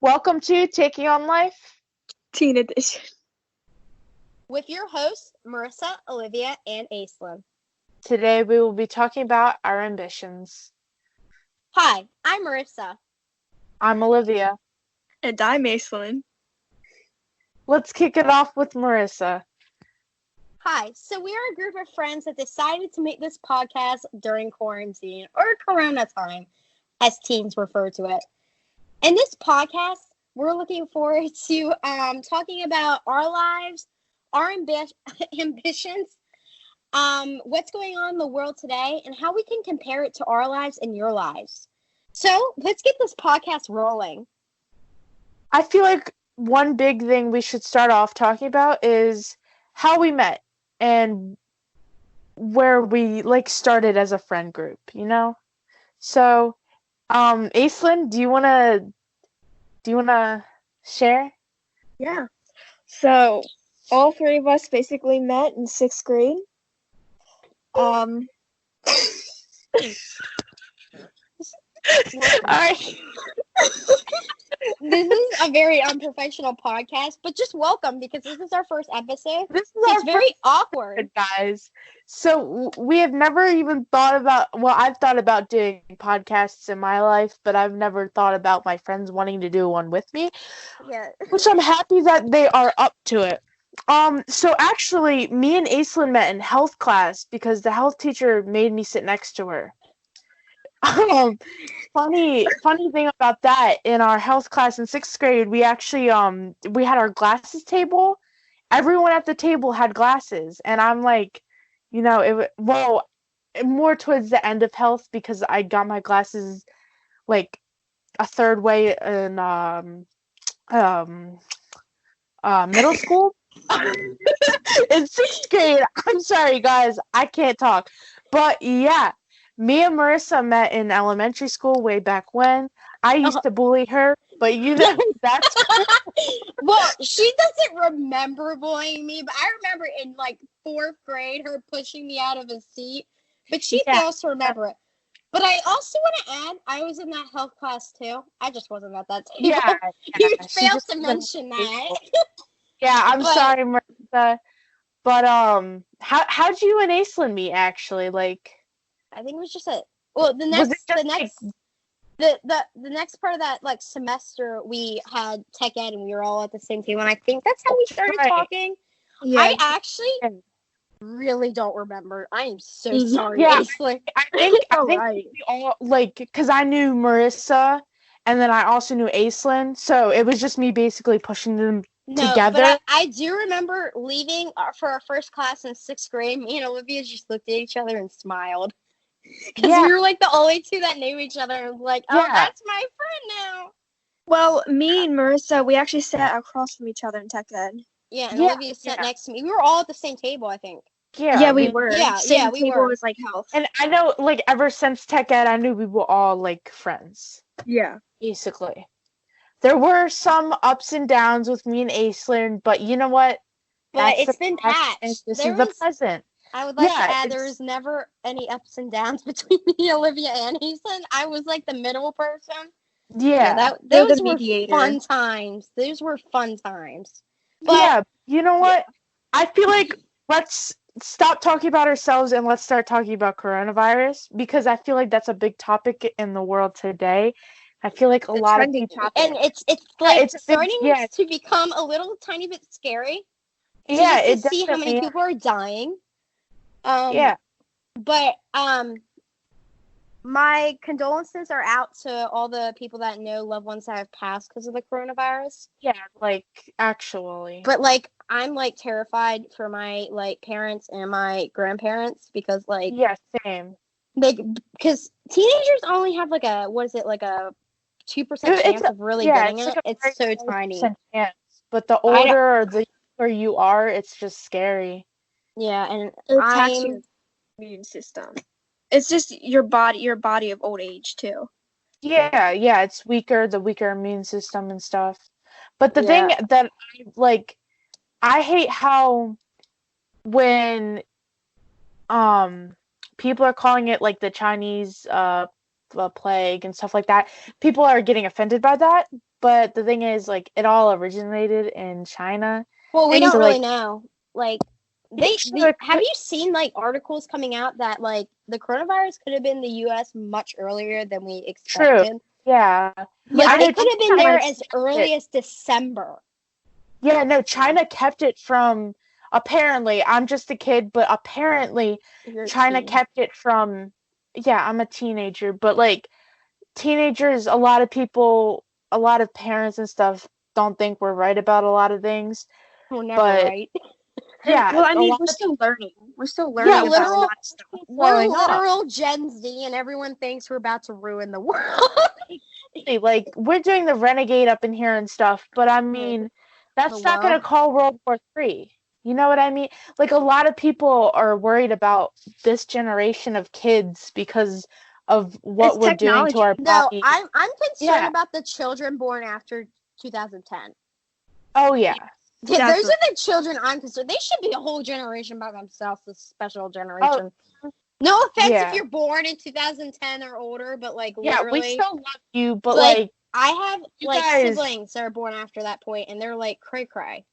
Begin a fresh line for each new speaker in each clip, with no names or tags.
Welcome to Taking on Life.
Teen edition.
With your hosts, Marissa, Olivia, and Aislinn.
Today we will be talking about our ambitions.
Hi, I'm Marissa.
I'm Olivia.
And I'm Aislinn.
Let's kick it off with Marissa.
Hi, so we are a group of friends that decided to make this podcast during quarantine, or Corona time, as teens refer to it. In this podcast, we're looking forward to talking about our lives, our ambitions, what's going on in the world today, and how we can compare it to our lives and your lives. So let's get this podcast rolling.
I feel like one big thing we should start off talking about is how we met and where we started as a friend group, you know? So, Aislinn, do you wanna share?
Yeah. So, all three of us basically met in 6th grade.
Alright.
This is a very unprofessional podcast, but just welcome because this is our first episode.
It's
very awkward,
guys. So we have never even thought about. Well, I've thought about doing podcasts in my life, but I've never thought about my friends wanting to do one with me.
Yeah.
Which I'm happy that they are up to it. So actually, me and Aislinn met in health class because the health teacher made me sit next to her. Funny thing about that, in our health class in 6th grade, we actually we had our glasses table. Everyone at the table had glasses, and I'm like, more towards the end of health because I got my glasses like a third way in middle school. In 6th grade, I'm sorry guys, I can't talk, but yeah. Me and Marissa met in elementary school way back when. I used to bully her, but that's...
Well, she doesn't remember bullying me, but I remember in 4th grade her pushing me out of a seat, but she fails to remember it. But I also want to add, I was in that health class too. I just wasn't at that table.
Yeah,
You failed to mention that.
Yeah, I'm sorry, Marissa. But how'd you and Aislinn meet actually?
I think it was just the next part of that semester we had tech ed and we were all at the same table, and I think that's how we started talking. Yeah. I actually really don't remember. I am so sorry.
Yeah,
Aislinn.
I think we all because I knew Marissa and then I also knew Aislinn, so it was just me basically pushing them together.
But I do remember leaving for our first class in 6th grade. Me and Olivia just looked at each other and smiled. Because we were the only two that knew each other and was like, oh, that's my friend now.
Well, me and Marissa, we actually sat across from each other in tech ed.
Yeah, and Olivia sat next to me. We were all at the same table, I think.
Yeah, we were.
Yeah, we
table
were.
Was health.
And I know, ever since tech ed, I knew we were all, friends.
Yeah.
Basically. There were some ups and downs with me and Aislinn, but you know what?
But it's been patched.
This is the present.
I would like to add there was never any ups and downs between me, Olivia, and Aislinn. I was the middle person.
Yeah.
Those were fun times. Those were fun times.
But, yeah, you know what? I feel like let's stop talking about ourselves and let's start talking about coronavirus, because I feel like that's a big topic in the world today. I feel like a lot of people,
and it's starting to become a little tiny bit scary. To see how many people are dying. But my condolences are out to all the people that know loved ones that have passed because of the coronavirus.
Yeah, actually.
But I'm terrified for my parents and my grandparents because
yeah, same.
Because teenagers only have a 2% chance of really getting it. It's so tiny.
Chance. But the older or the younger you are, it's just scary.
Yeah, and
it attacks your immune system. It's just your body of old age too.
Yeah, it's weaker, the weaker immune system and stuff. But the thing that I hate how when people are calling it the Chinese plague and stuff like that, people are getting offended by that. but the thing is, like, it all originated in China.
Well, we
And
don't
so,
really
like,
know. Like,
Sure,
have you seen like articles coming out that like the coronavirus could have been in the U.S. much earlier than we expected?
yeah.
Like,
I know
it could have been
China
there
kept
as early as December.
Yeah, no, China kept it from, apparently, I'm just a kid, but apparently
You're a
China
teen.
kept it from, yeah, I'm a teenager, but like teenagers, a lot of people, a lot of parents and stuff don't think we're right about a lot of things,
We're never
but
right.
yeah,
Well, I
a
mean,
lot
we're
of
still learning. We're still
Yeah,
learning about a
literal.
lot of stuff.
We're
growing up.
literal Gen Z, and everyone thinks we're about to ruin the world.
Like, we're doing the renegade up in here and stuff, but I mean, that's not going to
Hello?
call World War III. You know what I mean? Like, a lot of people are worried about this generation of kids because of what
It's
we're doing to
technology.
our
No,
body.
I'm concerned
Yeah.
about the children born after 2010.
Oh, yeah.
Yeah, those
Definitely.
are the children I'm concerned. They should be a whole generation by themselves, this special generation. No offense
Yeah.
if you're born in 2010 or older, but like
Yeah, we
literally,
still love you, but
Like,
like,
I have
you
like
guys-
siblings that are born after that point, and they're like cray cray.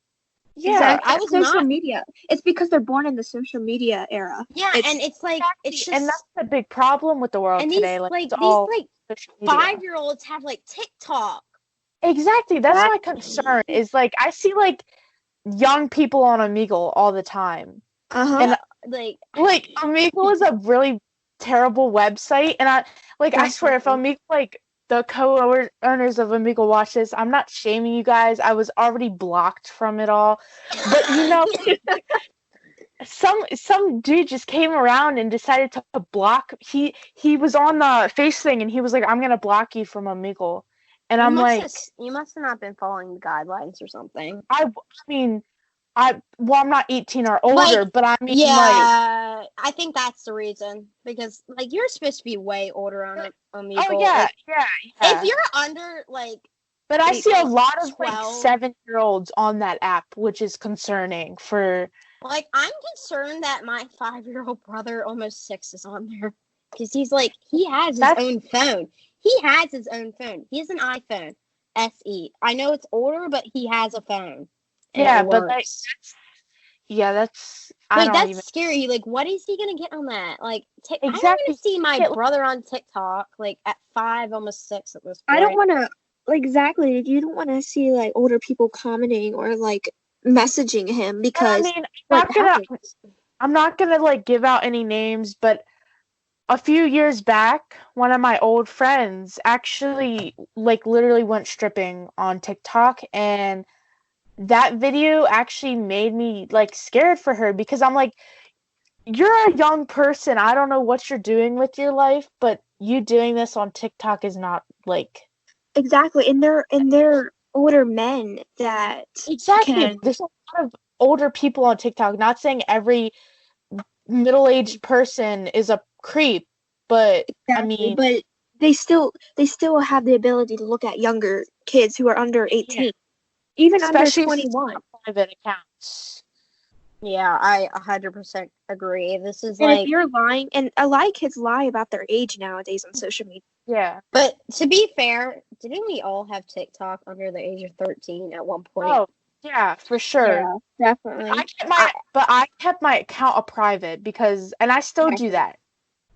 yeah.
Exactly.
I was
social
not-
media. It's because they're born in the social media era.
Yeah,
It's-
and it's like it's just
And that's the big problem with the world
and
today.
these
Like,
like
it's all
these
social media.
5-year-olds have like TikTok.
Exactly. That's my concern. Is like I see like young people on Omegle all the time.
Uh-huh.
And
Like
Omegle is a really terrible website, and I swear if Omegle, like, the co-owners of Omegle watch this, I'm not shaming you guys. I was already blocked from it all, but you know, some dude just came around and decided to block. He was on the face thing, and he was like, "I'm gonna block you from Omegle," and I'm like,
you must have not been following the guidelines or something.
I mean, I'm not 18 or older,
Like,
but I mean,
Yeah, I think that's the reason because like you're supposed to be way older on Omegle.
oh yeah,
Like,
yeah.
if you're under like
But I see a lot of
12.
like 7-year-olds on that app, which is concerning for.
Like, I'm concerned that my 5-year-old brother, almost 6, is on there. Because he's like, he has his own phone. He has his own phone. He has an iPhone SE. I know it's older, but he has a phone. and
Yeah,
it
but like,
works.
that's. I
Like,
don't
that's
even.
scary. Like, what is he going to get on that? Like, I don't want
Exactly.
to see my
Yeah, like-
brother on TikTok, like, at 5, almost 6 at this point.
I don't want to, like, exactly. You don't want to see, like, older people commenting or, like, messaging him
And I
because
mean,
what happens?
I'm not gonna like give out any names, but a few years back, one of my old friends actually like literally went stripping on TikTok, and that video actually made me like scared for her because I'm like, you're a young person. I don't know what you're doing with your life, but you doing this on TikTok is not like
Exactly. And they're older men that
exactly.
can
There's a lot of older people on TikTok. Not saying every middle-aged person is a creep, but I mean,
but they still have the ability to look at younger kids who are under 18, even
especially
under
if it's
21.
on private accounts.
Yeah, I 100% agree. This is
And
like,
if you're lying, and a lot of kids lie about their age nowadays on social media.
Yeah.
but to be fair, didn't we all have TikTok under the age of 13 at one point?
Oh, yeah, for sure.
Definitely.
I kept my account a private because, and I still do that.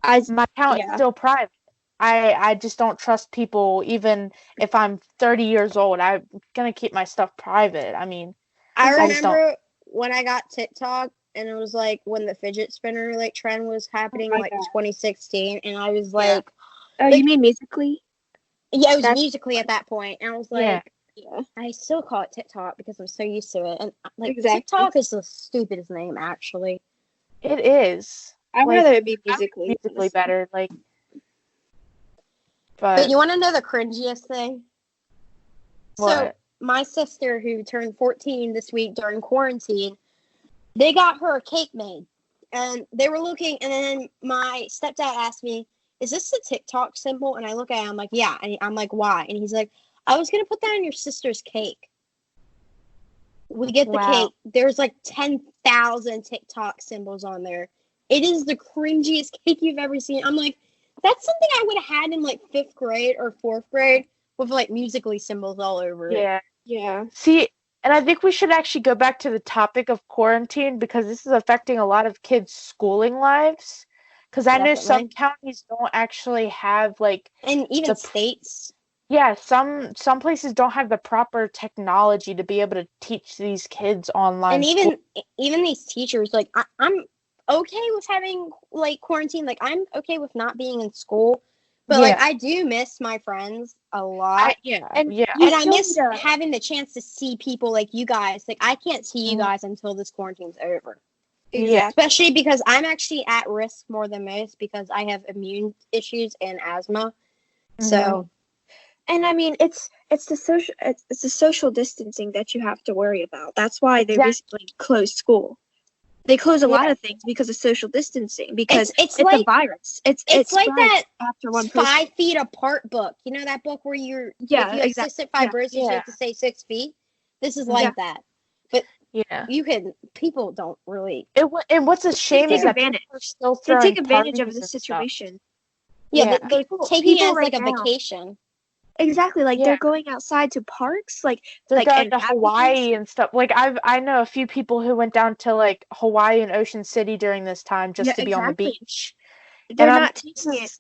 My account is
yeah.
still private. I just don't trust people, even if I'm 30 years old. I'm gonna keep my stuff private. I mean,
I
I just don't-
remember when I got TikTok, and it was like when the fidget spinner like trend was happening,
my
like
God.
2016, and I was
Yeah.
like,
Oh, you mean Musically?
yeah, it was
That's-
Musically at that point, and I was like,
Yeah.
Yeah.
I still call it TikTok because I'm so used to it, and like
Exactly.
TikTok is the stupidest name actually.
it is.
I'd
Like,
rather it be Musically.
Musically better, like.
But
But
you want to know the cringiest thing? So
what?
my sister, who turned 14 this week during quarantine, they got her a cake made. And they were looking, and then my stepdad asked me, is this the TikTok symbol? And I look at it, I'm like, yeah. And I'm like, why? And he's like, I was going to put that on your sister's cake. We get the
Wow.
cake. There's like 10,000 TikTok symbols on there. It is the cringiest cake you've ever seen. I'm like, that's something I would have had in like 5th grade or 4th grade. with like musically symbols all over it.
Yeah.
Yeah.
See, and I think we should actually go back to the topic of quarantine because this is affecting a lot of kids' schooling lives. Because I know some
Definitely.
counties don't actually have like
And even
the
states.
yeah, some places don't have the proper technology to be able to teach these kids online
And
school.
even these teachers, like I'm okay with having like quarantine. Like I'm okay with not being in school. But like
Yeah.
I do miss my friends a lot.
Yeah,
And
yeah.
you
And I
still
miss
need to-
having the chance to see people like you guys. Like I can't see you
Mhm.
guys until this quarantine's over.
Yeah.
Especially because I'm actually at risk more than most because I have immune issues and asthma. So
And I mean, it's the social distancing that you have to worry about. That's why they
Exactly.
recently closed school. They close a lot
Yeah.
of things because of social distancing because
it's
it's
like
a virus. It
it's like
spreads
that
after one person.
5 feet apart book. You know that book where you're
Yeah,
if you have
exactly.
cystic fibrosis, you
Yeah.
have to say 6 feet. This is like that.
Yeah.
People don't really.
And what's a shame
take
is that
advantage.
people are still
They
throwing
take advantage of
parties
the
and stuff.
situation.
Yeah,
Yeah.
they're
People-
taking it
people
as like
right
a
now-
vacation.
Exactly, like
Yeah.
they're going outside to parks, like
They're going
and
to
having
Hawaii
things.
and stuff. Like I know a few people who went down to like Hawaii and Ocean City during this time just
Yeah,
to be on the
exactly.
beach.
They're
And
not
this
taking it.
is-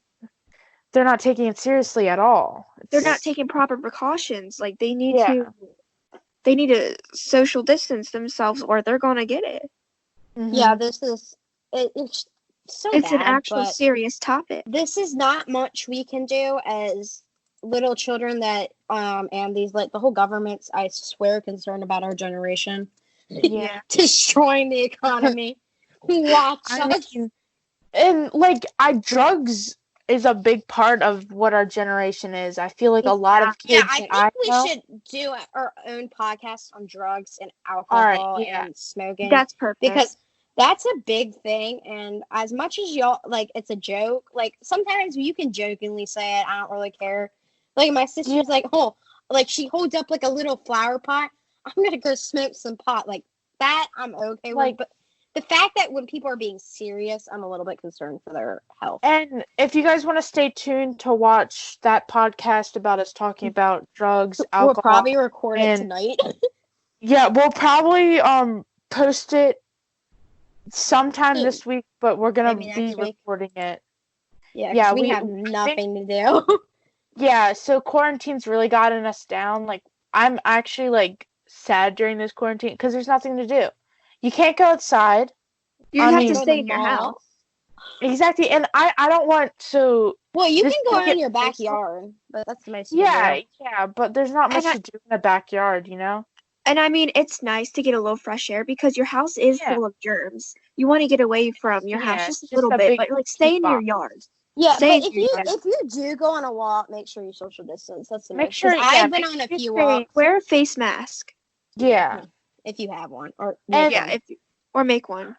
they're not taking it seriously at all.
They're not
It's-
taking proper precautions. Like they need
Yeah.
to social distance themselves or they're gonna get it.
Mhm.
Yeah, this is it's so
It's
bad,
an actual
but
serious topic.
this is not much we can do as little children that and these like the whole government's I swear concerned about our generation
Yeah.
destroying the economy. Watch
I
us.
mean, and like drugs is a big part of what our generation is. I feel like a lot of
Yeah,
kids
I
that
think
I
we
know.
should do our own podcast on drugs and
All
alcohol
right, yeah.
and smoking
That's perfect.
because that's a big thing. And as much as y'all like, it's a joke. Like sometimes you can jokingly say it. I don't really care. Like my sister's like, oh, like she holds up like a little flower pot. I'm gonna go smoke some pot. Like that, I'm okay
Like-
with. But the fact that when people are being serious, I'm a little bit concerned for their health.
And if you guys want to stay tuned to watch that podcast about us talking about drugs, alcohol,
We'll probably record it
and-
tonight.
yeah, we'll probably post it sometime
Soon.
this week, but we're gonna
Maybe
be
next week.
recording it.
Yeah, 'cause
Yeah,
we
we-
have
I think-
nothing to do.
Yeah, so quarantine's really gotten us down. Like I'm actually like sad during this quarantine because there's nothing to do. You can't go outside.
you
I
have
mean-
to
Go to
stay
the
in your
mall.
house.
Exactly, and I don't want to.
Well, you
This
can go
could get
in your
personal.
backyard, but that's the most you
Yeah,
can
yeah, but there's not much
And
to do in the backyard, you know?
And I mean, it's nice to get a little fresh air because your house is
Yeah.
full of germs. You want to get away from your house
Yeah,
just a
just
little
a
bit,
big
but like stay in your
box.
yard.
do. Yeah,
Stay
but
in your yard.
if you do go on a walk, make sure you social distance. That's the
Make
most.
sure-
'Cause
yeah,
I've been
make
on a
sure you
few
stay-
walks.
Wear a face mask.
Yeah.
If you have one, or
And-
make
Yeah,
one.
or make one.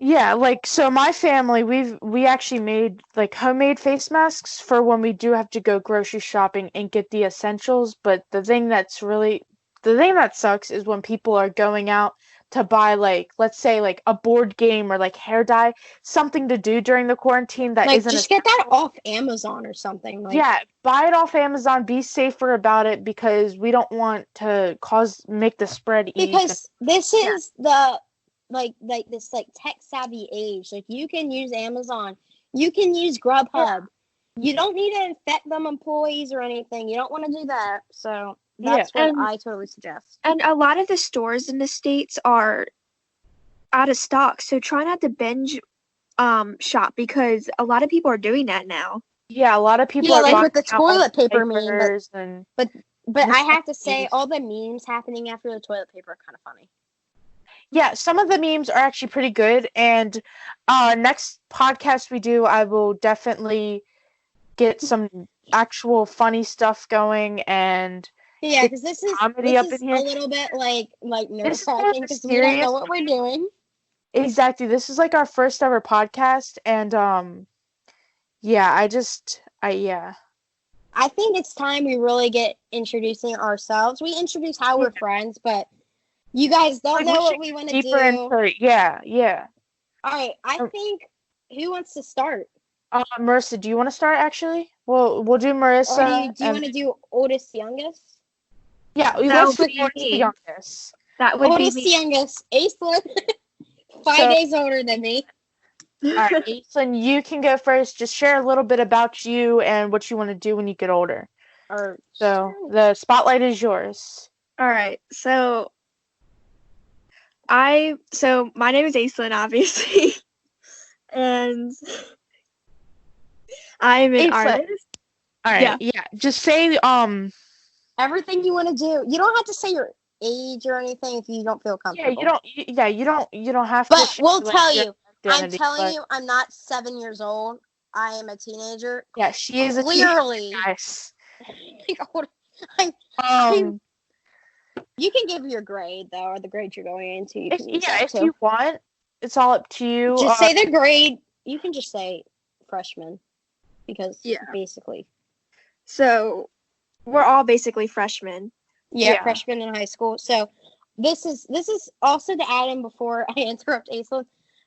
Yeah, like so my family, we actually made like homemade face masks for when we do have to go grocery shopping and get the essentials, but the thing that sucks is when people are going out to buy like let's say like a board game or like hair dye, something to do during the quarantine that
like
isn't
just get that off Amazon or something. Like,
yeah, buy it off Amazon, be safer about it because we don't want to make the spread easy.
because this is the like this like tech savvy age. Like you can use Amazon, you can use Grubhub. You don't need to infect them employees or anything. You don't want to do that. So that's
Yeah,
what
and-
I totally suggest.
And a lot of the stores in the States are out of stock. So try not to binge shop because a lot of people are doing that now.
Yeah, a lot of people
Yeah,
are
like with
buying
the
out,
toilet paper meme,
diapers and
But I have to say,
Memes.
all the memes happening after the toilet paper are kind of funny.
yeah, some of the memes are actually pretty good. And next podcast we do, I will definitely get some actual funny stuff going. And
Yeah,
The
because this is
comedy up in
a
here.
little bit like
This is
nerve
more of a
because we don't know
serious
what we're doing.
exactly, this is like our first ever podcast. And yeah, yeah.
I think it's time we really get introducing ourselves. We introduce how we're friends, but you guys don't
Like, we
know what
should
we want to do.
Deeper into yeah.
All right, I
Oh.
think who wants to start?
Marissa, do you want to start? Actually, we'll do
Or
Marissa.
do you want to do oldest youngest?
Yeah,
That
let's
would
do
be
oldest to
me.
youngest.
That would be
Oldest
me.
youngest, Aislinn. 5
So-
days older than me.
All right, Aislinn, you can go first. Just share a little bit about you and what you want to do when you get older.
Or
So the spotlight is yours.
All right. So my name is Aislinn, obviously, and I'm an
Aislinn.
artist.
All right, yeah. Just say
everything you want to do. You don't have to say your age or anything if you don't feel
Yeah,
comfortable.
you don't have to.
But
share,
we'll
like,
tell
your
you.
identity,
I'm telling
but-
you, I'm not 7 years old. I am a teenager.
Yeah, she is a
Clearly.
teenager, guys.
You can give your grade though, or the grade you're going into. You can use that
If
too.
you want, it's all up to you.
Just say the grade. You can just say freshman, because basically.
So we're all basically freshmen.
Yeah, freshmen in high school. So this is also to add in before I interrupt Aislinn.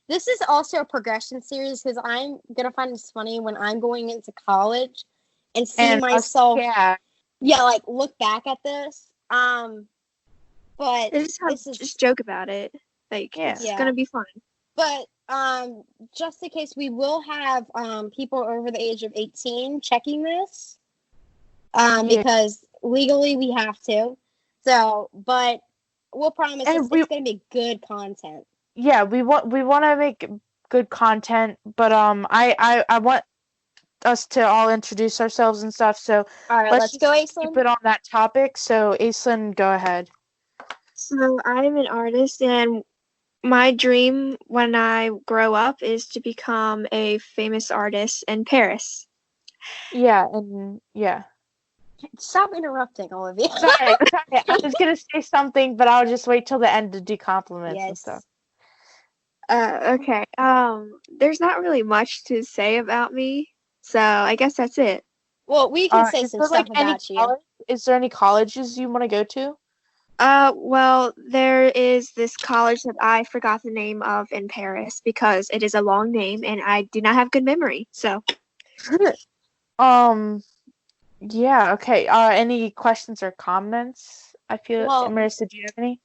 This is also a progression series because I'm gonna find this funny when I'm going into college and see myself. Like look back at this. But
just joke about it. Like it's gonna be fun.
But just in case, we will have people over the age of 18 checking this. Because legally we have to. So, but we'll promise it's going to be good content.
Yeah, we want to make good content, but I want us to all introduce ourselves and stuff. So
all right, let's go, Aislinn.
Keep it on that topic. So Aislinn, go ahead.
So I'm an artist, and my dream when I grow up is to become a famous artist in Paris.
Yeah, and yeah.
Stop interrupting, Olivia.
Sorry. I was gonna say something, but I'll just wait till the end to do compliments and stuff.
Okay. There's not really much to say about me, so I guess that's it.
Well, we can say some stuff about you.
Is there any colleges you want to go to?
Well, there is this college that I forgot the name of in Paris because it is a long name and I do not have good memory. So.
Yeah. Okay. Any questions or comments? I feel. Marissa, do you have any?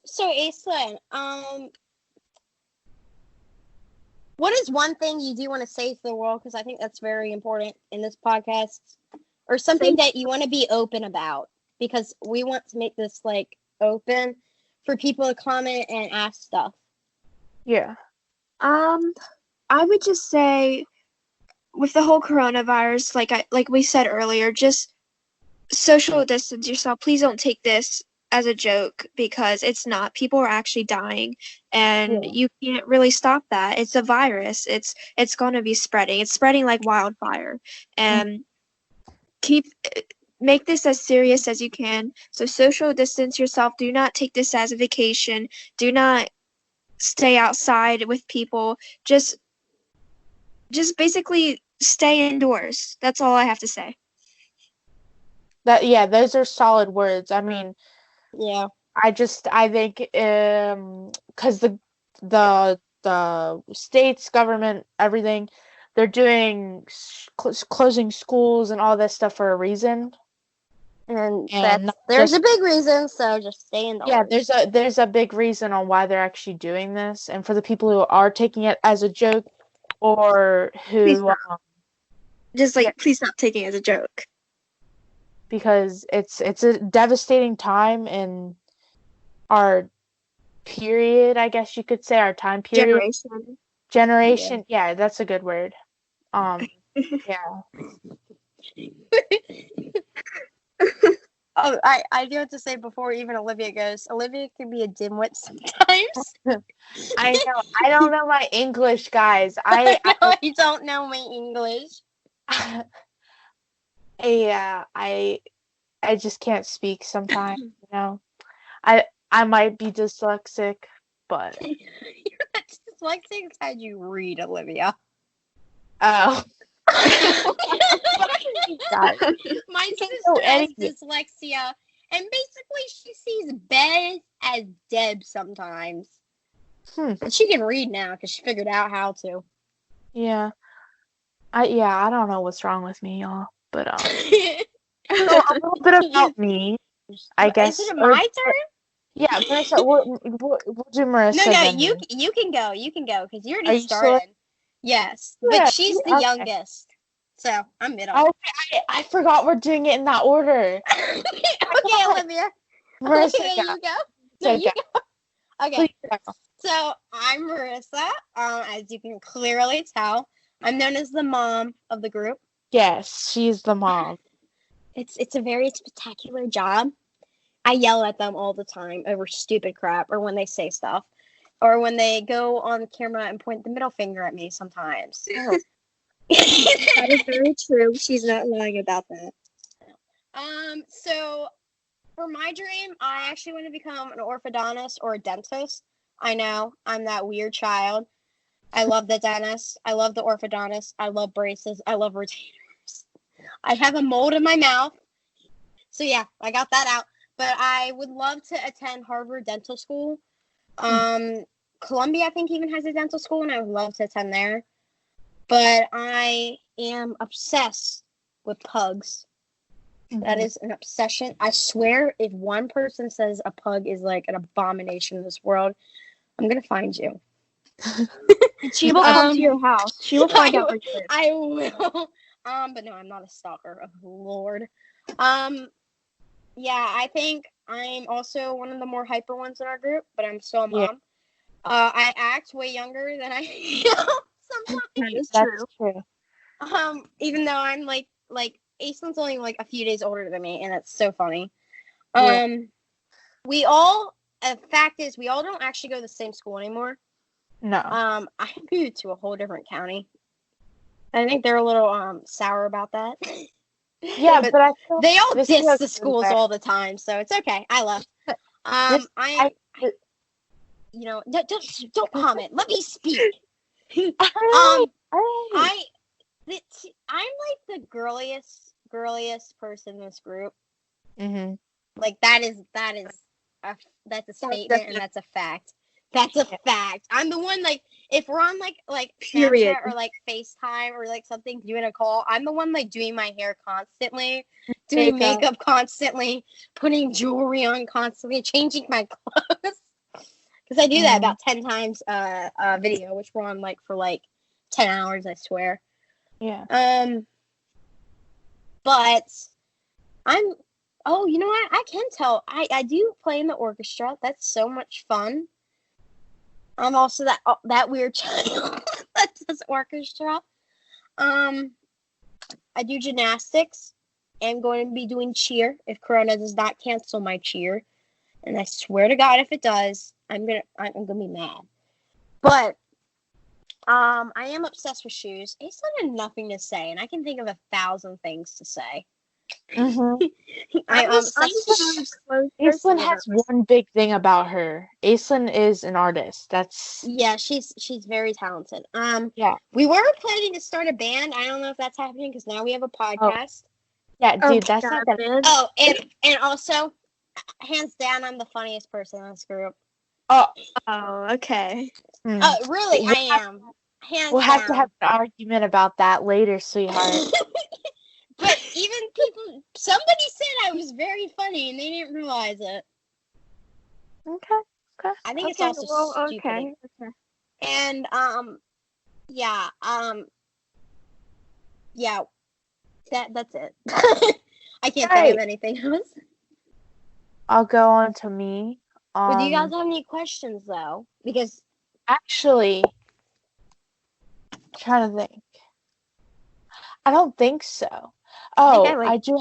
So Aislinn, what is one thing you do want to say to the world? Because I think that's very important in this podcast, or something that you want to be open about. Because we want to make this like open for people to comment and ask stuff.
Yeah.
I would just say, with the whole coronavirus, like we said earlier, just social distance yourself. Please don't take this as a joke because it's not. People are actually dying, and you can't really stop that. It's a virus. It's going to be spreading. It's spreading like wildfire, and make this as serious as you can. So social distance yourself. Do not take this as a vacation. Do not stay outside with people. Just basically stay indoors. That's all I have to say.
Those are solid words. I mean, I think because the states, government, everything, they're doing closing schools and all this stuff for a reason.
And there's a big reason, so just stay indoors.
Yeah, there's a big reason on why they're actually doing this, and for the people who are taking it as a joke, or who
please stop taking it as a joke,
because it's a devastating time in our period, I guess you could say, our time period. Generation. Yeah, that's a good word. Yeah.
Oh, I do have to say before even Olivia goes, Olivia can be a dimwit sometimes.
I know. I don't know my English, guys.
I don't know my English.
I just can't speak sometimes, you know. I might be dyslexic, but
you're not dyslexic. It's how you read, Olivia.
Oh.
My sister has dyslexia, and basically she sees Bez as Deb sometimes. But she can read now because she figured out how to.
Yeah. I don't know what's wrong with me, y'all. But so a little bit about me, I
Is
guess.
it my turn?
Yeah, Marissa, we'll do Marissa
No,
then
you
me.
you can go. You can go because you
Are
already
you sure?
started. Yes, but
Yeah,
she's the
okay.
youngest, so I'm middle.
Okay, I forgot we're doing it in that order.
Okay, Olivia.
Marissa,
Olivia,
go.
you go. No,
So
you
go.
go. Okay,
Please go.
so I'm Marissa. As you can clearly tell, I'm known as the mom of the group.
Yes, she's the mom.
It's a very spectacular job. I yell at them all the time over stupid crap, or when they say stuff, or when they go on the camera and point the middle finger at me sometimes.
That is very true. She's not lying about that.
So for my dream, I actually want to become an orthodontist or a dentist. I know I'm that weird child. I love the dentist. I love the orthodontist. I love braces. I love retainers. I have a mold in my mouth. So yeah, I got that out. But I would love to attend Harvard Dental School. Columbia, I think, even has a dental school, and I would love to attend there. But I am obsessed with pugs. That is an obsession. I swear, if one person says a pug is like an abomination in this world, I'm gonna find you.
She will come to your house. She will find out where you live.
I will. But no, I'm not a stalker. Oh, Lord. Yeah, I think I'm also one of the more hyper ones in our group, but I'm still a mom.
Yeah.
I act way younger than I am sometimes.
That is
That's
true.
Even though I'm like Aislin's only like a few days older than me, and it's so funny.
Yeah.
We all, the fact is, we all don't actually go to the same school anymore.
No.
I moved to a whole different county. I think they're a little sour about that.
Yeah, but I feel
they all
this
diss
is
the schools all the time, so it's okay. I left. You know, don't comment. Let me speak. I'm like the girliest person in this group.
Mm-hmm.
Like that's a statement, and that's a fact. That's a fact. I'm the one, like, if we're on like
Period.
Snapchat or like FaceTime or like something, doing a call, I'm the one like doing my hair constantly, doing makeup constantly, putting jewelry on constantly, changing my clothes. Because I do that about 10 times a video, which we're on like for like 10 hours, I swear.
Yeah.
But you know what? I can tell. I do play in the orchestra. That's so much fun. I'm also that weird child that does orchestra. I do gymnastics. I'm going to be doing cheer if Corona does not cancel my cheer. And I swear to God, if it does, I'm gonna be mad. But I am obsessed with shoes. Aislinn had nothing to say, and I can think of 1,000 things to say.
Mm-hmm.
I'm obsessed with
Aislinn has one big thing about her. Aislinn is an artist.
She's very talented.
Yeah.
We were planning to start a band. I don't know if that's happening because now we have a podcast.
Yeah, dude, that's not gonna.
Oh, and also, hands down, I'm the funniest person in this group.
Oh, okay.
Oh, really? I am. Hands
we'll have
down.
to have an argument about that later, sweetheart.
But even somebody said I was very funny, and they didn't realize it.
Okay.
I think it's also stupid.
Okay.
And yeah, that's it. I can't think of anything else.
I'll go on to me.
Well, do you guys have any questions though? Because
actually, I'm trying to think. I don't think so. Oh, I do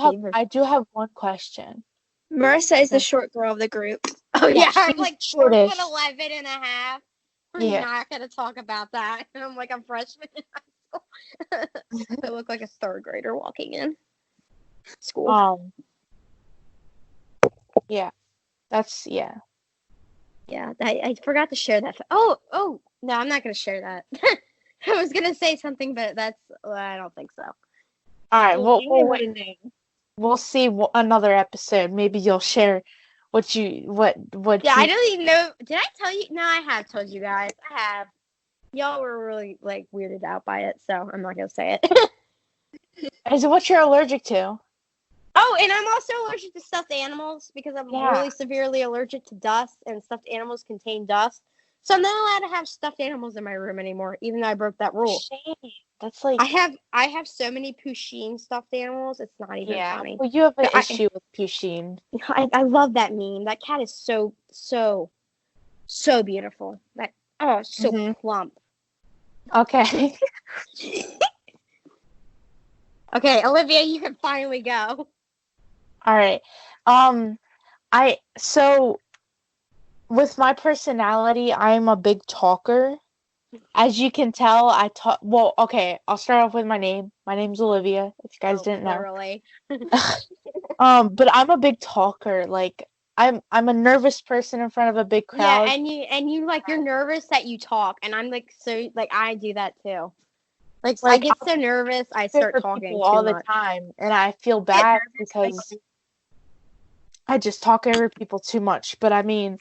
have one question.
Marissa is the short girl of the group.
Oh yeah, I'm
she's
like
shortish.
11 and a half. We're not gonna talk about that. I'm like a freshman in high school. I look like a third grader walking in school.
Yeah, that's
Yeah, I forgot to share that. Oh, no, I'm not gonna share that. I was gonna say something, but I don't think so.
All right, we'll see another episode. Maybe you'll share what.
Yeah, I don't even know. Did I tell you? No, I have told you guys. I have. Y'all were really like weirded out by it, so I'm not gonna say it.
Is it what you're allergic to?
Oh, and I'm also allergic to stuffed animals because I'm
Yeah.
really severely allergic to dust, and stuffed animals contain dust. So I'm not allowed to have stuffed animals in my room anymore, even though I broke that rule.
Shame. That's like,
I have so many Pusheen stuffed animals, it's not even
yeah.
funny.
Well, you have an
But
issue with Pusheen.
I love that meme. That cat is so beautiful. So
Mhm.
plump.
Okay.
Okay, Olivia, you can finally go.
All right. So with my personality, I'm a big talker. As you can tell, I talk. Well, okay. I'll start off with my name. My name's Olivia. If you guys didn't know.
Literally.
But I'm a big talker. Like I'm a nervous person in front of a big crowd.
Yeah, and you like you're nervous that you talk, and I'm like so like I do that too. Like I get so nervous, I start talking
people
too
all
much.
the time, and I feel bad because I just talk over people too much. But I mean,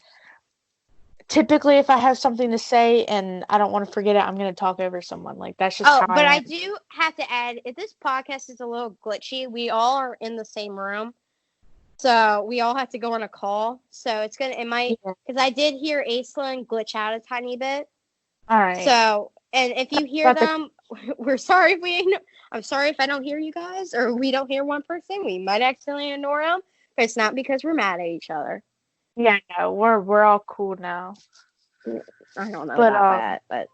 typically, if I have something to say and I don't want to forget it, I'm gonna talk over someone. Like that's just how
But
I
I
am.
do have to add, if this podcast is a little glitchy, we all are in the same room, so we all have to go on a call. So it might, because I did hear Aislinn glitch out a tiny bit.
All right.
So, and if you hear them, I'm sorry if I don't hear you guys, or we don't hear one person. We might accidentally ignore them, but it's not because we're mad at each other.
Yeah, no, we're all cool now.
I don't know about that, but.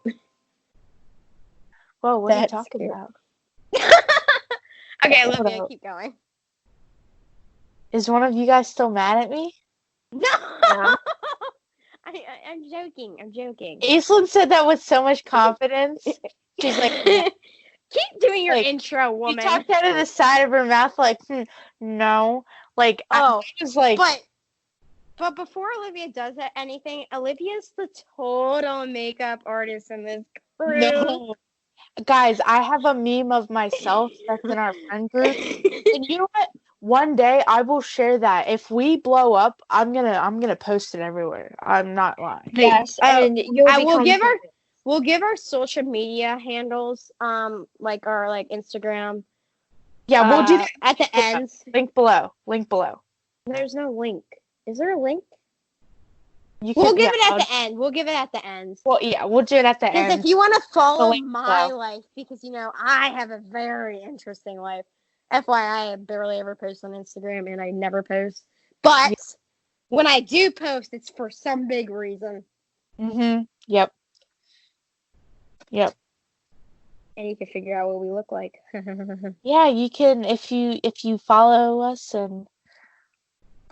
Whoa, what are you talking about?
Okay, Olivia, keep going.
Is one of you guys still mad at me?
No. I'm joking.
Aislinn said that with so much confidence. She's like,
keep doing your intro, woman.
She talked out of the side of her mouth like, no. Like, I was like.
But before Olivia does anything, Olivia's the total makeup artist in this crew.
No. Guys, I have a meme of myself that's in our friend group. And you know what? One day I will share that. If we blow up, I'm gonna post it everywhere. I'm not lying.
Yes, and
we'll give our social media handles, like our Instagram.
Yeah, we'll do that
at the end.
Link below.
There's no link. Is there a link?
We'll
give it at the end. We'll give it at the end.
Well, yeah, we'll do it at the end.
Because if you want to follow my life, because I have a very interesting life. FYI, I barely ever post on Instagram, and I never post. But when I do post, it's for some big reason.
Mhm. Yep.
And you can figure out what we look like.
Yeah, you can if you follow us and.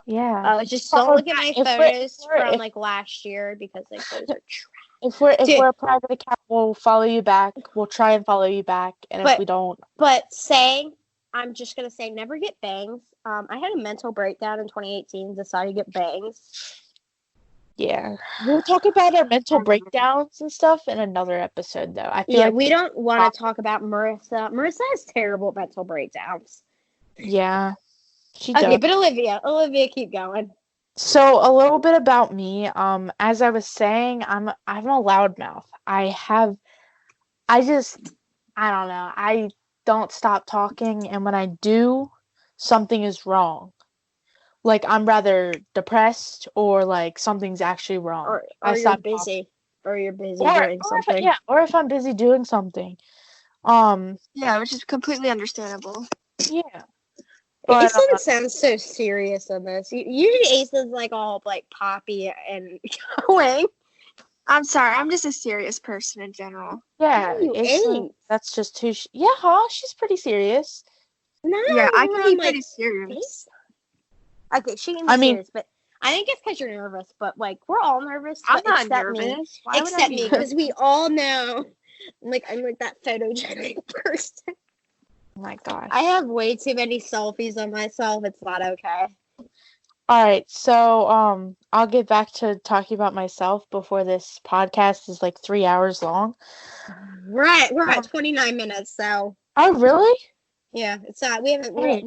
Yeah.
Just don't look at my photos from last year because those are trash.
If we're a private account, we'll follow you back. We'll try and follow you back, and if we don't.
But I'm just gonna say, never get bangs. I had a mental breakdown in 2018. Decided to get bangs.
Yeah, we'll talk about our mental breakdowns and stuff in another episode, though. I feel like
we don't want to talk about Marissa. Marissa has terrible mental breakdowns.
Yeah.
Okay, but Olivia, keep going.
So a little bit about me. As I was saying, I'm a loudmouth. I don't know. I don't stop talking, and when I do, something is wrong. Like I'm rather depressed, or like something's actually wrong.
Or you're busy. Or you're busy doing something.
Or if I'm busy doing something.
Yeah, which is completely understandable.
Yeah.
Aislinn sounds so serious in this. Usually Aislinn's all poppy and going.
I'm sorry, I'm just a serious person in general.
Yeah, Aislinn, that's just who she... Yeah, she's pretty serious.
No, yeah, I can be pretty serious.
Okay, she can be serious, but I think it's because you're nervous, but we're all nervous.
I'm not nervous.
Except me, because we all know I'm that photogenic person.
Oh my gosh.
I have way too many selfies of myself. It's not okay.
All right, so I'll get back to talking about myself before this podcast is 3 hours long.
We're at 29 minutes, so.
Oh, really?
Yeah, it's not. We're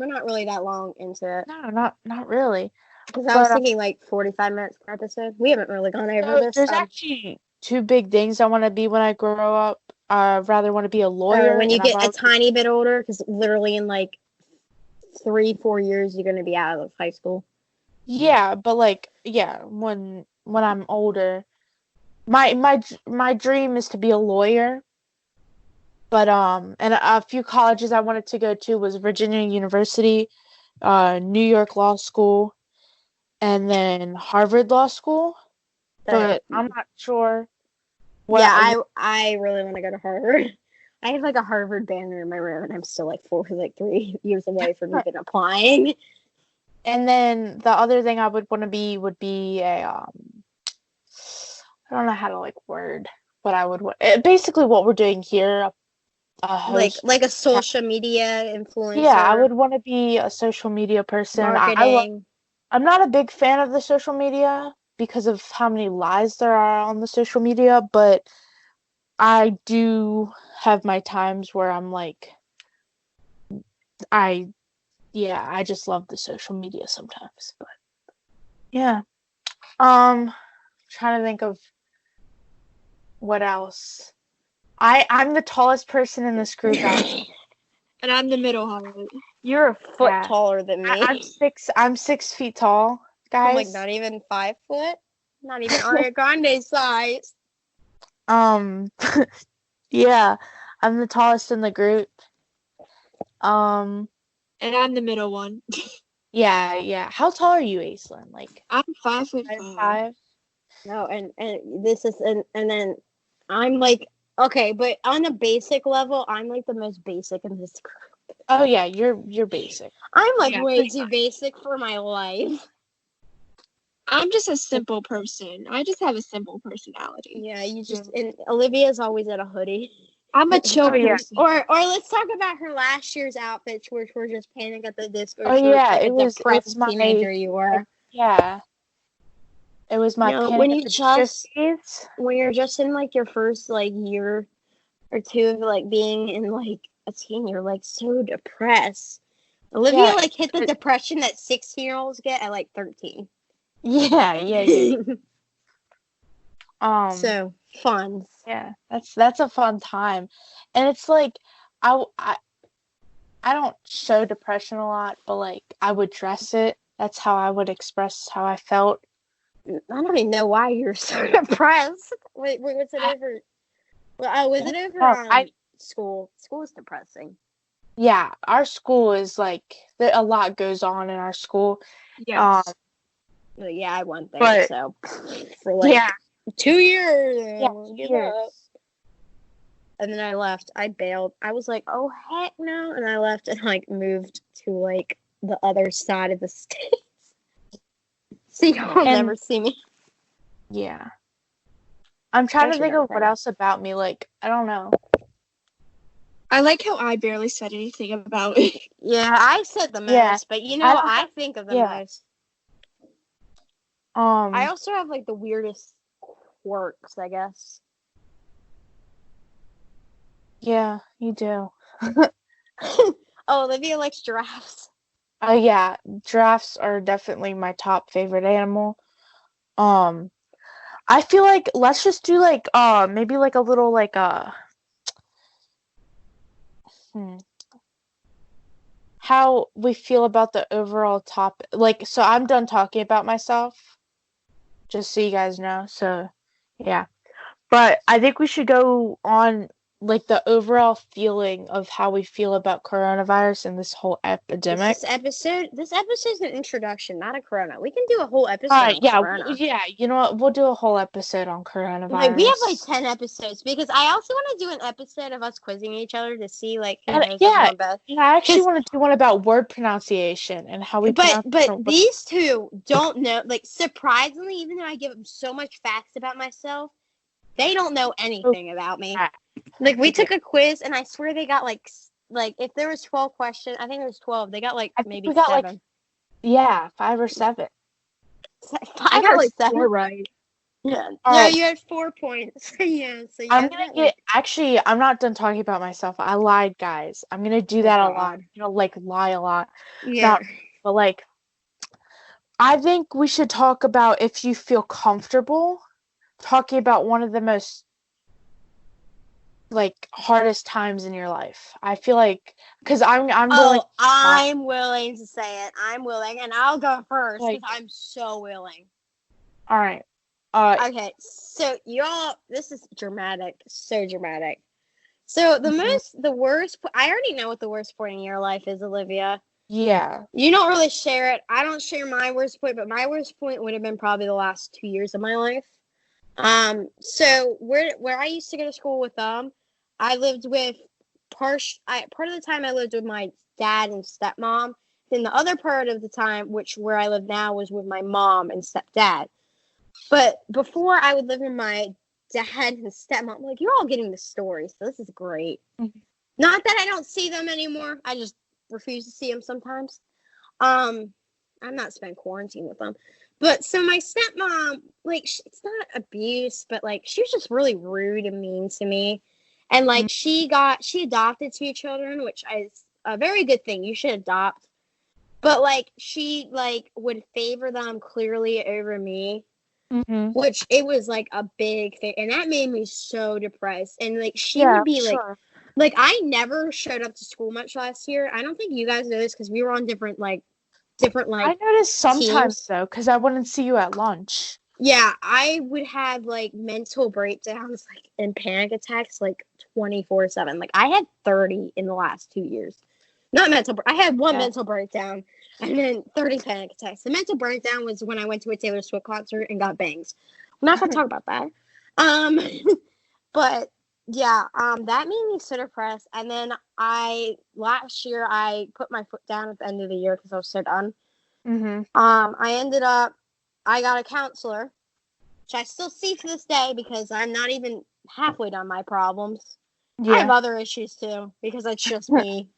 not really that long into it.
No, not really.
Because I was thinking 45 minutes per episode. We haven't really gone over this.
There's actually two big things I want to be when I grow up. I rather want to be a lawyer.
Or when you
and I've
get a
already-
tiny bit older, because literally in like 3-4 years you're gonna be out of high school.
Yeah, but like, yeah, when I'm older, my dream is to be a lawyer. But and a few colleges I wanted to go to was Virginia University, New York Law School, and then Harvard Law School. But I'm not sure what.
Yeah, I really want to go to Harvard. I have like a Harvard banner in my room, and I'm still like 3 years away from even applying.
And then the other thing I would want to be would be a I don't know how to like word what I would want. Basically, what we're doing here, a host.
Like a social media influencer.
Yeah, I would want to be a social media person.
Marketing.
I'm not a big fan of the social media because of how many lies there are on the social media, but I do have my times where I'm like, I just love the social media sometimes. But yeah, trying to think of what else. I'm the tallest person in this group. Actually.
And I'm the middle height.
You're a foot
Yeah.
taller than me.
I'm 6 feet tall, guys.
I'm like not even 5 foot. Not even Ariana Grande size.
Yeah, I'm the tallest in the group.
And I'm the middle one.
Yeah. How tall are you, Aislinn? Like
I'm 5'5".
5'5"?
No, and this is and then I'm like okay, but on a basic level, I'm like the most basic in this group.
Oh yeah, you're basic.
I'm like
Yeah,
way
pretty
too basic for my life.
I'm just a simple person. I just have a simple personality.
Yeah, you just and Olivia's always in a hoodie.
I'm a chill
Oh, yeah.
person.
Or let's talk about her last year's outfits, which were just Panic at the Disco.
Oh,
shorts,
yeah,
like
it
a
was
depressed
my-
teenager you were.
Yeah. It was my
No,
Panic
when
at
you
the
just-
days.
When you're just in like your first like year or two of like being in like a teen, you're like so depressed. Olivia
Yeah,
like hit the depression that 16-year-olds get at like 13.
Yeah.
So fun.
Yeah, that's a fun time, and it's like I don't show depression a lot, but like I would dress it. That's how I would express how I felt.
I don't even know why you're so depressed. Wait, was it over? Well, was it over
No,
school? School is depressing.
Yeah, our school is like a lot goes on in our school.
Yes.
Well, yeah, I went there,
But-
so for like 2 years,
Yeah,
give
years.
up. And then I left. I bailed. I was like, oh heck no, and I left and like moved to like the other side of the state. So you'll
And-
never see me.
Yeah. I'm trying to
Especially
think
that
of what
thing.
else about me. Like, I don't know.
I like how I barely said anything about it.
Yeah, I said the most,
Yeah.
but you know
I
what
don't
I think of the
yeah.
most?
Um,
I also have like the weirdest quirks, I guess.
yeah, you do.
Oh, Olivia likes giraffes.
Oh yeah, giraffes are definitely my top favorite animal. I feel like let's just do like maybe like a little like how we feel about the overall topic. Like, so I'm done talking about myself, just so you guys know. So yeah, but I think we should go on like the overall feeling of how we feel about coronavirus and this whole epidemic.
This episode's an introduction, not a corona. We can do a whole episode
All right,
on
yeah,
corona.
yeah. You know what? We'll do a whole episode on coronavirus.
Like, we have like 10 episodes because I also want to do an episode of us quizzing each other to see like who
And,
knows
yeah,
the best.
And I actually want to do one about word pronunciation and how we pronounce
But
different words.
these two don't know. Like, surprisingly, even though I give them so much facts about myself, they don't know anything about me.
Right.
Like, we took a quiz, and I swear they got like if there was 12 questions, I think it was 12. They got like
I think
maybe
we got, like,
7.
Yeah, 5 or 7.
5 or 7.
4 right.
Yeah.
All
No,
right.
you had 4 points. Yeah. So you
I'm
guys
gonna
got,
get. Actually, I'm not done talking about myself. I lied, guys. I'm gonna do that a
God.
lot. You know, like lie a lot.
yeah.
But like, I think we should talk about if you feel comfortable talking about one of the most like hardest times in your life. I feel like because I'm willing.
Oh, I'm willing to say it. I'm willing, and I'll go first
Like,
because I'm so willing.
all right.
Okay, so y'all, this is dramatic, so dramatic. So the worst. I already know what the worst point in your life is, Olivia.
Yeah.
You don't really share it. I don't share my worst point, but my worst point would have been probably the last 2 years of my life. So where I used to go to school with them, I lived with part of the time I lived with my dad and stepmom. Then the other part of the time, where I live now, was with my mom and stepdad. But before I would live with my dad and stepmom, like, you're all getting the story, so this is great.
Mm-hmm.
Not that I don't see them anymore. I just refuse to see them sometimes. I'm not spending quarantine with them. But so my stepmom, like, it's not abuse, but like, she was just really rude and mean to me. And like, she adopted 2 children, which is a very good thing. You should adopt. But like, she like would favor them clearly over me, which it was like a big thing. And that made me so depressed. And like, she would be like, I never showed up to school much last year. I don't think you guys know this because we were on different
I noticed sometimes
teams.
though, because I wouldn't see you at lunch.
Yeah, I would have like mental breakdowns, like, and panic attacks, like 24/7. Like, I had 30 in the last 2 years. Not mental. I had one mental breakdown, and then 30 panic attacks. The mental breakdown was when I went to a Taylor Swift concert and got bangs. I'm not gonna talk about that. But yeah, that made me so depressed. And then last year I put my foot down at the end of the year because I was so done. I got a counselor, which I still see to this day because I'm not even halfway done my problems. I have other issues too because it's just me.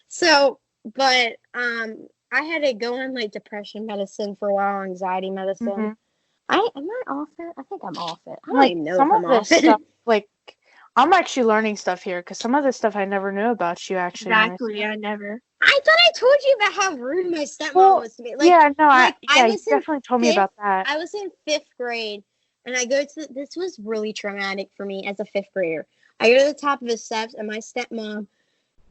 So, but I had to go on like depression medicine for a while, anxiety medicine. Am I off it? I think I'm off it. I don't even know if I'm off it.
Stuff, like, I'm actually learning stuff here because some of the stuff I never knew about you actually.
Exactly, I never.
I thought I told you about how rude my stepmom was to me. Like,
yeah, no,
like,
you definitely told me about that.
I was in 5th grade, and this was really traumatic for me as a 5th grader. I go to the top of the steps, and my stepmom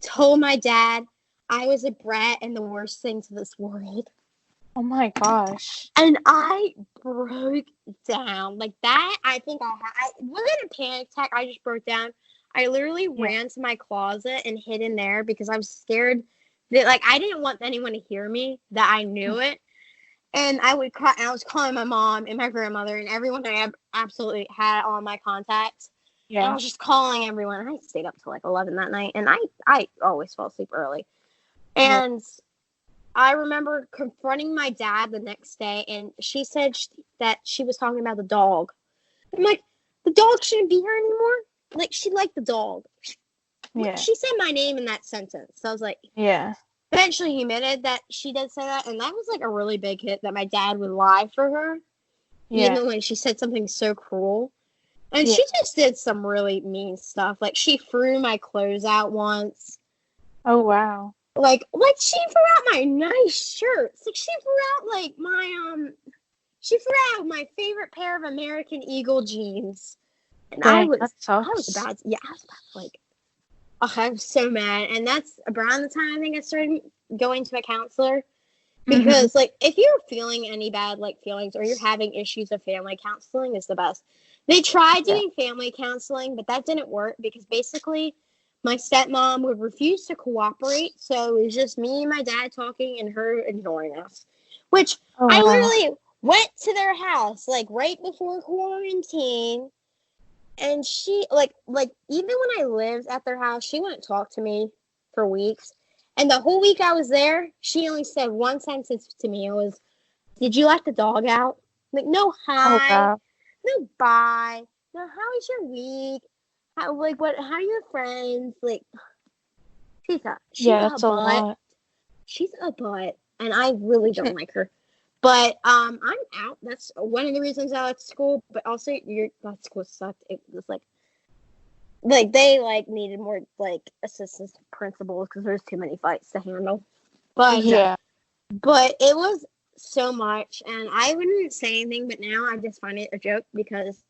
told my dad I was a brat and the worst thing to this world.
Oh my gosh.
And I broke down. Like that, I think I wasn't a panic attack. I just broke down. I literally ran to my closet and hid in there because I was scared that, like, I didn't want anyone to hear me, that I knew it. And I would cry, and I was calling my mom and my grandmother and everyone I absolutely had all my contacts. Yeah. And I was just calling everyone. And I stayed up till like 11 that night. And I always fall asleep early. And I remember confronting my dad the next day, and she said that she was talking about the dog. I'm like, the dog shouldn't be here anymore? Like, she liked the dog. Yeah. She said my name in that sentence. So I was like, yeah. Eventually he admitted that she did say that, and that was like a really big hit that my dad would lie for her. Yeah. Even when she said something so cruel. And she just did some really mean stuff. Like, she threw my clothes out once.
Oh, wow.
Like she threw out my nice shirts. Like, she threw out like she threw out my favorite pair of American Eagle jeans. And I was about like, oh, I was so mad. And that's around the time I think I started going to a counselor. Because like, if you're feeling any bad like feelings or you're having issues of family, counseling is the best. They tried doing family counseling, but that didn't work because basically my stepmom would refuse to cooperate, so it was just me and my dad talking and her ignoring us. Which I literally went to their house like right before quarantine, and she like even when I lived at their house, she wouldn't talk to me for weeks. And the whole week I was there, she only said one sentence to me. It was, "Did you let the dog out?" I'm like, no, hi, no, bye, no, how was your week? How are your friends? Like, she's a butt. She's a butt, and I really don't like her. But I'm out. That's one of the reasons I left school. But also, that school sucked. It was like they like needed more like assistant principals because there's too many fights to handle. But but it was so much, and I wouldn't say anything, but now I just find it a joke because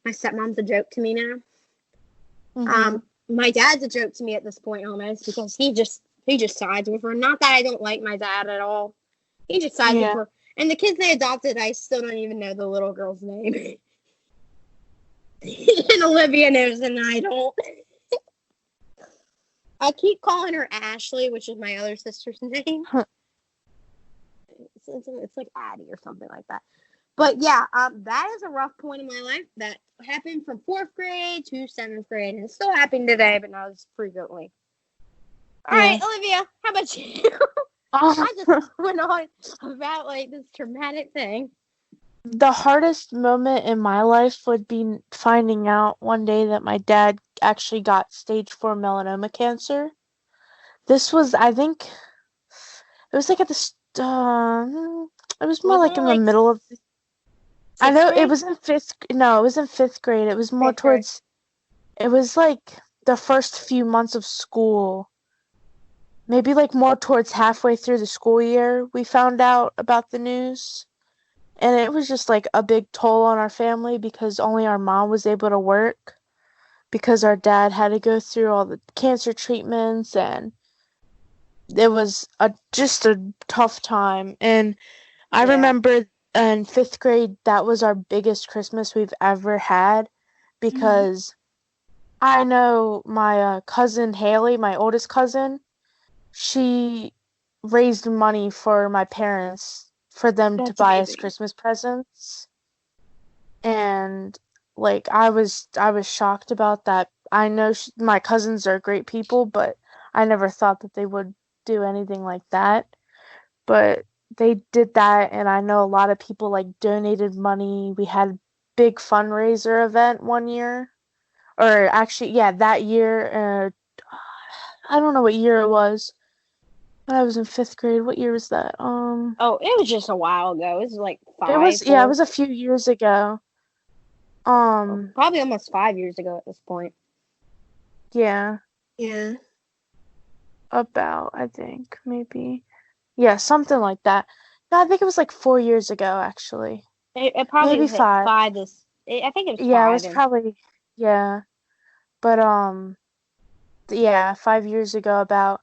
my stepmom's a joke to me now. My dad's a joke to me at this point almost because he just sides with her. Not that I don't like my dad at all. He just sides with her. And the kids they adopted, I still don't even know the little girl's name. And Olivia knows and I don't. I keep calling her Ashley, which is my other sister's name. It's like Addie or something like that. But yeah, that is a rough point in my life that happened from 4th grade to 7th grade, and it's still happening today, but not as frequently. All right, Olivia, how about you? I just went on about like this traumatic thing.
The hardest moment in my life would be finding out one day that my dad actually got stage 4 melanoma cancer. This was, I think, it was like at the, it was more like in the middle of, I know it was in 5th grade. It was more towards, it was like the first few months of school. Maybe like more towards halfway through the school year, we found out about the news. And it was just like a big toll on our family because only our mom was able to work because our dad had to go through all the cancer treatments, and it was just a tough time. And I remember in 5th grade, that was our biggest Christmas we've ever had because I know my cousin Haley, my oldest cousin, she raised money for my parents for them to buy us Christmas presents. And like I was shocked about that. I know my cousins are great people, but I never thought that they would do anything like that. But they did that, and I know a lot of people like donated money. We had a big fundraiser event one year, or actually, that year. I don't know what year it was. When I was in 5th grade. What year was that?
Oh, it was just a while ago. It was like 5.
It was a few years ago.
Probably almost 5 years ago at this point.
Yeah.
Yeah.
About, I think, maybe. Yeah, something like that. No, I think it was like 4 years ago, actually.
It probably
maybe
was 5. I think it was 5.
Yeah, it was probably, yeah. But, 5 years ago about,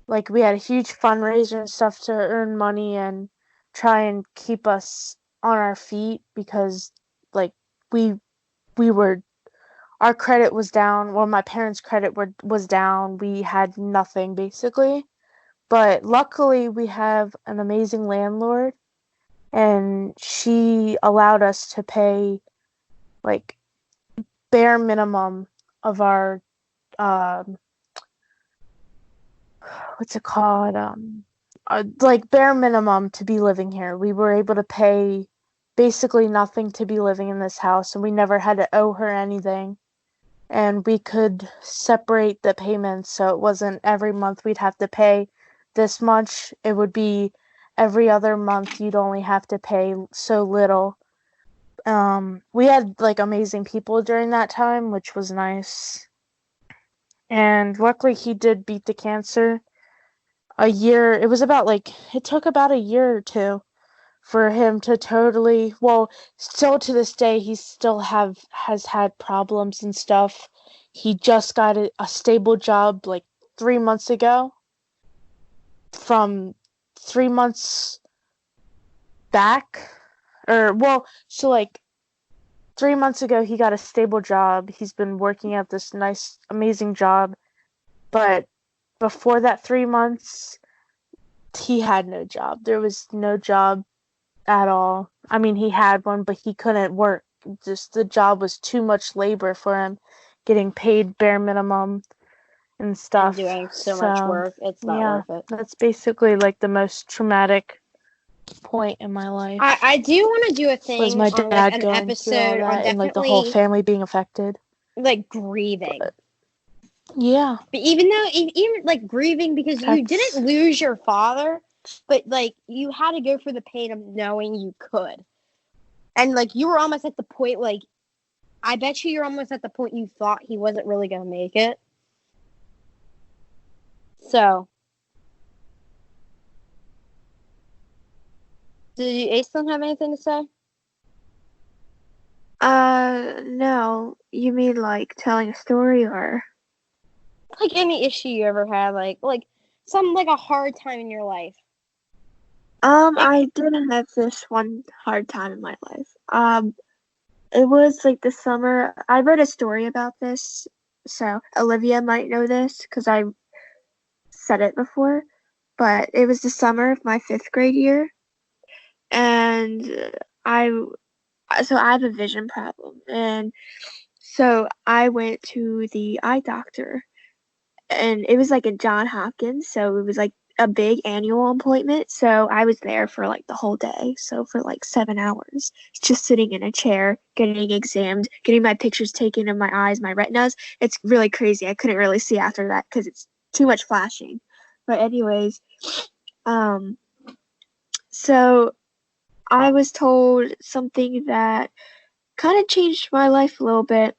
like, we had a huge fundraiser and stuff to earn money and try and keep us on our feet because, like, our credit was down. Well, my parents' credit was down. We had nothing, basically. But luckily, we have an amazing landlord, and she allowed us to pay, like, bare minimum of our, what's it called? Like, bare minimum to be living here. We were able to pay basically nothing to be living in this house, and we never had to owe her anything. And we could separate the payments, so it wasn't every month we'd have to pay this much. It would be every other month you'd only have to pay so little. We had like amazing people during that time, which was nice. And luckily he did beat the cancer. It took about a year or two for him to totally, well, still to this day he still has had problems and stuff. He just got a stable job like 3 months ago. From 3 months back, like 3 months ago he got a stable job. He's been working at this nice, amazing job, but before that 3 months, he had no job. There was no job at all. I mean, he had one, but he couldn't work. Just the job was too much labor for him, getting paid bare minimum and stuff.
And doing so much work, it's not worth it.
That's basically like the most traumatic point in my life.
I do want to do a thing
was my
on
dad
like an
going
episode
through all
on
that
definitely
and like the whole family being affected.
Like grieving.
Yeah.
But even though even like grieving because you didn't lose your father, but like you had to go through the pain of knowing you could. And like you were almost at the point like I bet you're almost at the point you thought he wasn't really going to make it. So Did Aislinn have anything to say?
No. You mean like telling a story or?
Like any issue you ever had, like some like a hard time in your life.
I didn't have this one hard time in my life. It was like the summer. I read a story about this, so Olivia might know this because I said it before. But it was the summer of my 5th grade year, and I have a vision problem, and so I went to the eye doctor, and it was like in John Hopkins, so it was like a big annual appointment. So I was there for like the whole day. So for like 7 hours, just sitting in a chair, getting examined, getting my pictures taken of my eyes, my retinas. It's really crazy. I couldn't really see after that because it's too much flashing. But anyways, so I was told something that kind of changed my life a little bit.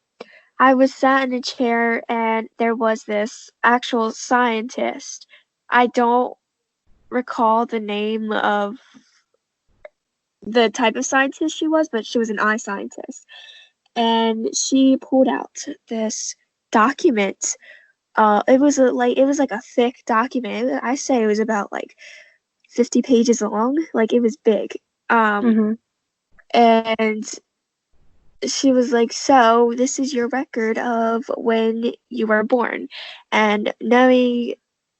I was sat in a chair and there was this actual scientist. I don't recall the name of the type of scientist she was, but she was an eye scientist. And she pulled out this document. It was like a thick document. I say it was about like 50 pages long. Like it was big. And she was like, so this is your record of when you were born. And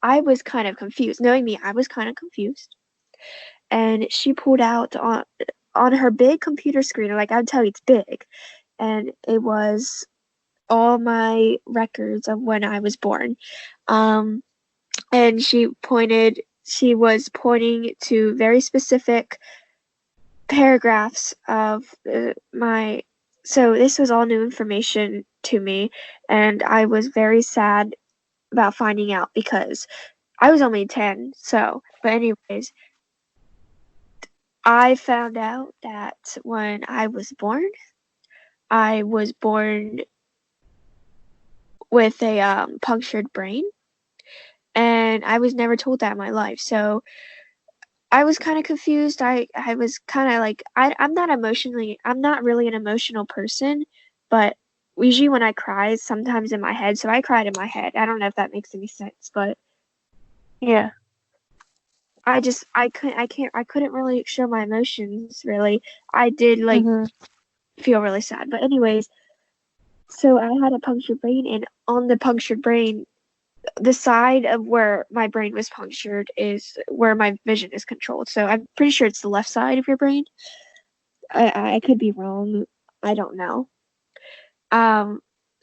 I was kind of confused. Knowing me, I was kind of confused. And she pulled out on her big computer screen, like I'd tell you it's big, and it was all my records of when I was born. And she was pointing to very specific paragraphs of so this was all new information to me, and I was very sad about finding out because I was only 10. So, but anyways, I found out that when I was born with a punctured brain, and I was never told that in my life. So I was kind of confused. I was kind of like, I'm not really an emotional person, but usually when I cry, it's sometimes in my head. So I cried in my head. I don't know if that makes any sense, but yeah. I couldn't really show my emotions really. I did like feel really sad. But anyways, so I had a punctured brain, and on the punctured brain, the side of where my brain was punctured is where my vision is controlled. So I'm pretty sure it's the left side of your brain. I could be wrong. I don't know.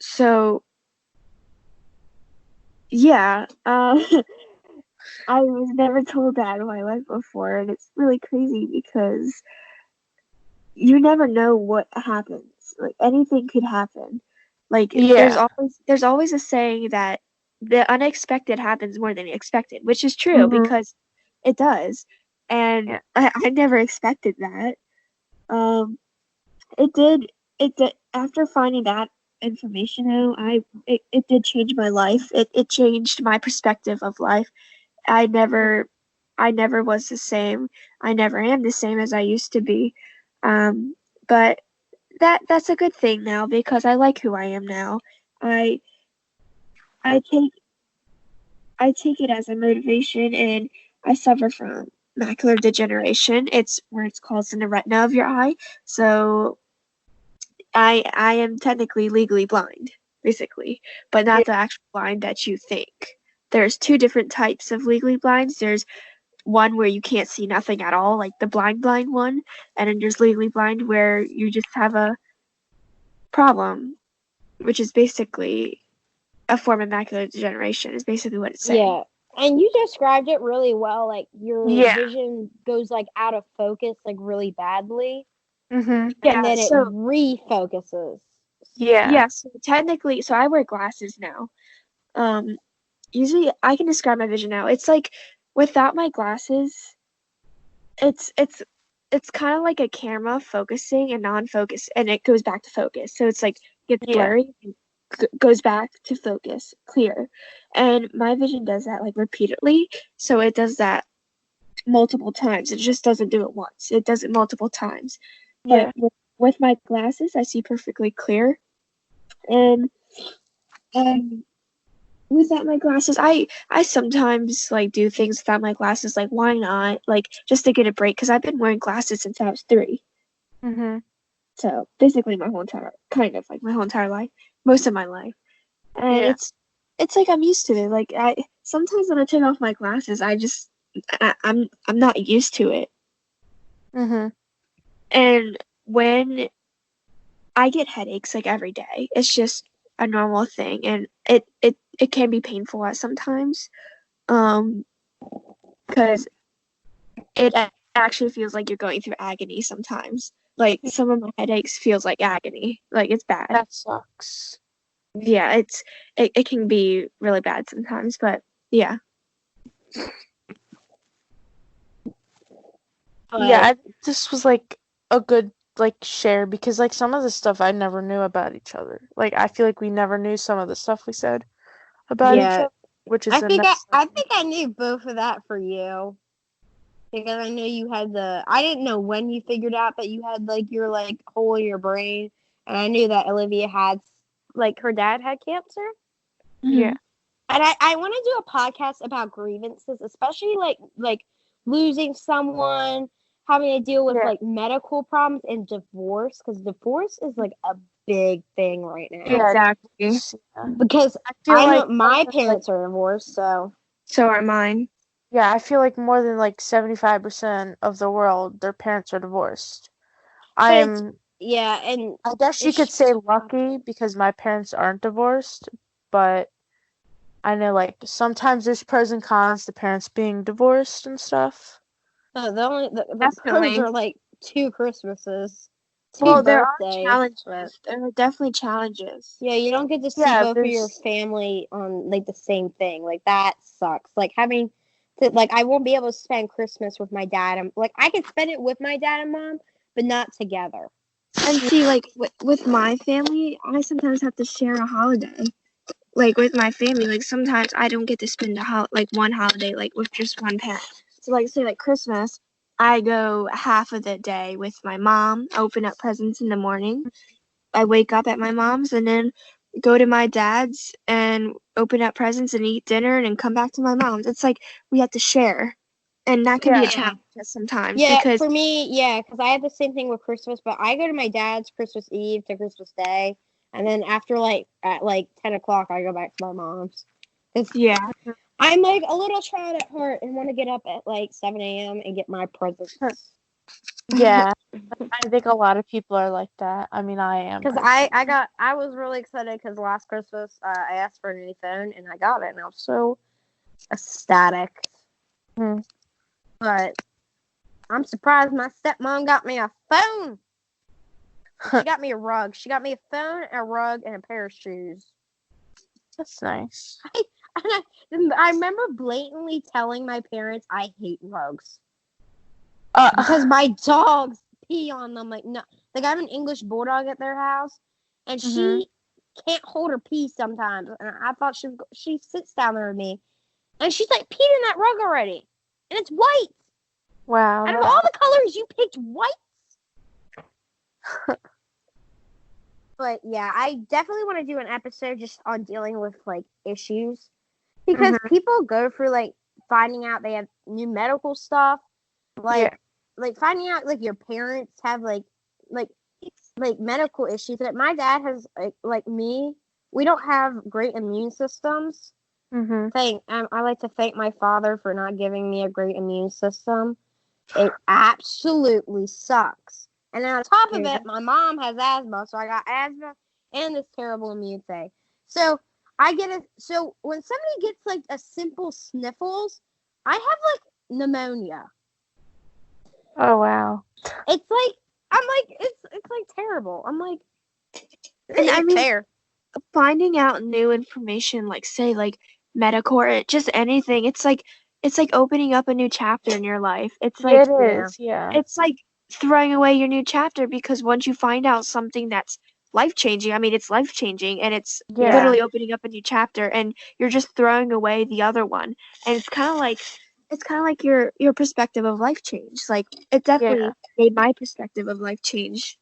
So yeah, I was never told that in my life before, and it's really crazy because you never know what happens. Like anything could happen. Like there's always a saying that the unexpected happens more than expected, which is true because it does. And I never expected that. It did after finding that information out, it did change my life. It changed my perspective of life. I never was the same. I never am the same as I used to be. But that's a good thing now because I like who I am now. I take it as a motivation, and I suffer from macular degeneration. It's where it's caused in the retina of your eye. So I am technically legally blind, basically, but not the actual blind that you think. There's 2 different types of legally blinds. There's one where you can't see nothing at all, like the blind one, and then there's legally blind where you just have a problem, which is basically a form of macular degeneration, is basically what it's saying.
Yeah, and you described it really well. Like your vision goes like out of focus, like really badly.
Yeah,
and then it refocuses.
Yeah. So technically, so I wear glasses now. Usually I can describe my vision now. It's like without my glasses, it's kind of like a camera focusing and non-focus, and it goes back to focus. So it's like gets blurry and goes back to focus, clear. And my vision does that like repeatedly. So it does that multiple times. It just doesn't do it once. It does it multiple times.
Yeah.
But with my glasses, I see perfectly clear. And without my glasses, I sometimes like do things without my glasses. Like, why not? Like, just to get a break, because I've been wearing glasses since I was 3.
Mhm.
So basically, my whole entire life, most of my life, and
Yeah.
it's like I'm used to it. Like, I sometimes when I take off my glasses, I'm not used to it.
Mhm.
And when I get headaches like every day, it's just a normal thing, and it can be painful at sometimes, because it actually feels like you're going through agony sometimes. Like, some of my headaches feels like agony. Like, it's bad.
That sucks.
Yeah, it can be really bad sometimes, but yeah.
Yeah, this was like a good like share because like some of the stuff I never knew about each other. Like I feel like we never knew some of the stuff we said about each
Yeah.
other, which is
I
a
think
nice
I
thing.
think I knew both of that for you because I know you had I didn't know when you figured out that you had like your like hole in your brain, and I knew that Olivia had like her dad had cancer.
Yeah.
And I want to do a podcast about grievances, especially like losing someone, having to deal with
Yeah.
like medical problems and divorce, because divorce is like a big thing right now.
Yeah.
Exactly.
Yeah.
Because
I feel
I know
like
my
more than, like,
parents are divorced, so
So are mine.
yeah, I feel like more than like 75% of the world, their parents are divorced.
but it's,
I'm
yeah, and
I guess you could say lucky because my parents aren't divorced, but I know like sometimes there's pros and cons to parents being divorced and stuff.
the pros are like 2 Christmases, 2
Well, there are
birthdays.
challenges.
But
There are definitely challenges.
yeah, you don't get to see
Yeah,
both of your
there's
family on like the same thing. Like that sucks. Like having to like I won't be able to spend Christmas with my dad. And like I could spend it with my dad and mom, but not together.
And see, like with my family, I sometimes have to share a holiday. Like with my family, like sometimes I don't get to spend one holiday like with just one parent. So like say like Christmas, I go half of the day with my mom, open up presents in the morning. I wake up at my mom's and then go to my dad's and open up presents and eat dinner and then come back to my mom's. It's like we have to share. And that can be a
Yeah.
challenge sometimes
Yeah,
because
for me, yeah, because I have the same thing with Christmas, but I go to my dad's Christmas Eve to Christmas Day, and then after like at like 10 o'clock, I go back to my mom's. 'Cause
yeah.
I'm like a little child at heart and want to get up at like 7 a.m. and get my presents.
yeah. I think a lot of people are like that. I mean, I am.
Because I was really excited because last Christmas I asked for a new phone and I got it and I was so ecstatic.
Mhm.
But I'm surprised my stepmom got me a phone. She got me a rug. She got me a phone, a rug, and a pair of shoes.
That's nice.
I remember blatantly telling my parents I hate rugs because
Uh,
my dogs pee on them. Like no, like I have an English bulldog at their house, and she can't hold her pee sometimes. And I thought she sits down there with me, and she's like peed in that rug already, and it's white.
wow.
Out of all the colors, you picked white. But yeah, I definitely want to do an episode just on dealing with like issues because people go through like finding out they have new medical stuff, like finding out like your parents have like medical issues. That my dad has like me. We don't have great immune systems. I like to thank my father for not giving me a great immune system. It absolutely sucks. And then on top of it, my mom has asthma, so I got asthma and this terrible immune thing. So so when somebody gets like a simple sniffles, I have like pneumonia.
Oh wow.
It's like it's like terrible. I'm like,
And I mean,
fair.
finding out new information, like say like medical or just anything, it's like opening up a new chapter in your life. It's like
It is, yeah.
it's like throwing away your new chapter because once you find out something that's life-changing, I mean it's life-changing and it's literally opening up a new chapter and you're just throwing away the other one. And it's kind of like it's kind of like your perspective of life change. Like it definitely made my perspective of life change,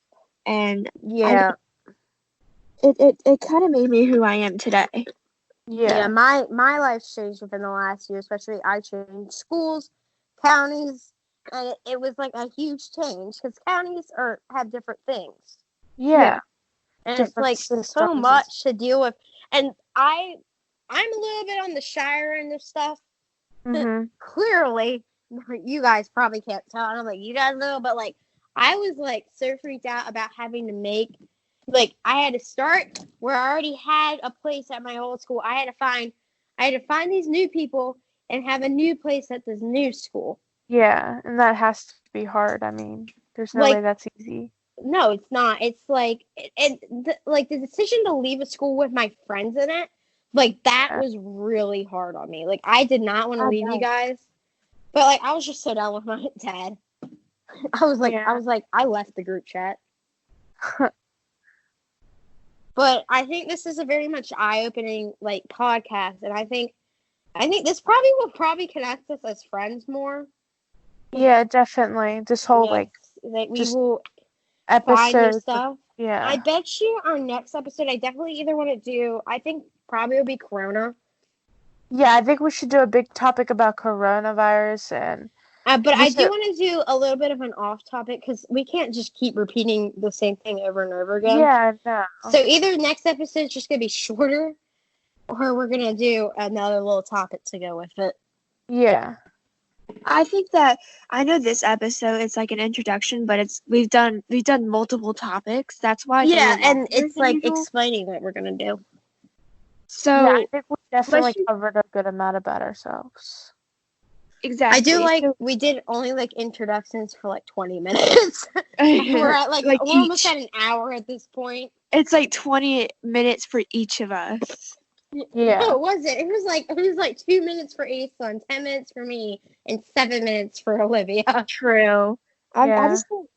and
Yeah.
it kind of made me who I am today.
Yeah, my life's changed within the last year, especially I changed schools, counties, and it was like a huge change because counties have different things.
Yeah.
And it's
Different
like so
systems.
much to deal with. And I'm a little bit on the shyer end of stuff.
Mhm.
Clearly, you guys probably can't tell. I don't think you guys know, but like I was like so freaked out about having to make, like, I had to start where I already had a place at my old school. I had to find these new people and have a new place at this new school.
Yeah, and that has to be hard. I mean, there's no
Like,
way that's easy.
No, it's not. It's like like the decision to leave a school with my friends in it, like that was really hard on me. Like I did not want to leave you guys, but like I was just so done with my dad. I was like, I left the group chat. But I think this is a very much eye-opening like podcast, and I think this will connect us as friends more.
Yeah, definitely. This whole like
we
just
will
episode
find new stuff.
Yeah.
I bet you our next episode, I definitely either want to do, I think probably will be Corona.
Yeah, I think we should do a big topic about coronavirus and.
But I do want to do a little bit of an off topic because we can't just keep repeating the same thing over and over again.
Yeah, no.
So either next episode is just going to be shorter or we're going to do another little topic to go with it.
Yeah.
I think that I know this episode it's like an introduction, but we've done multiple topics. That's why
and it's like explaining what we're going to do.
So
yeah, I think we definitely covered a good amount about ourselves.
Exactly.
I do like we did only like introductions for like 20 minutes. We're at we're almost at an hour at this point.
It's like 20 minutes for each of us.
Yeah.
No, it wasn't. It was like 2 minutes for Aislinn, 10 minutes for me, and 7 minutes for Olivia.
True. I just think,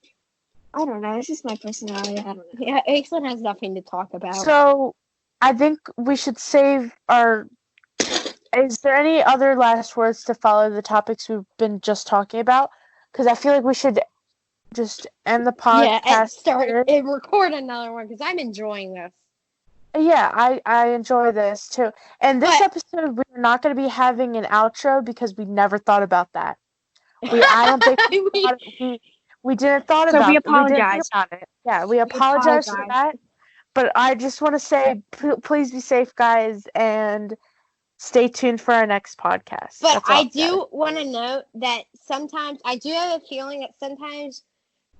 I don't know. It's just my personality. I don't know.
Yeah, Aislinn has nothing to talk about.
So I think we should save our. Is there any other last words to follow the topics we've been just talking about? Because I feel like we should just end the podcast.
Yeah, and start and record another one because I'm enjoying this.
Yeah, I enjoy this too. And this episode, we're not going to be having an outro because we never thought about that. I don't think we didn't thought about it.
So we apologize
on it. Yeah, we apologize for that. But I just want to say, please be safe, guys, and stay tuned for our next podcast.
But I do want to note that sometimes I do have a feeling that sometimes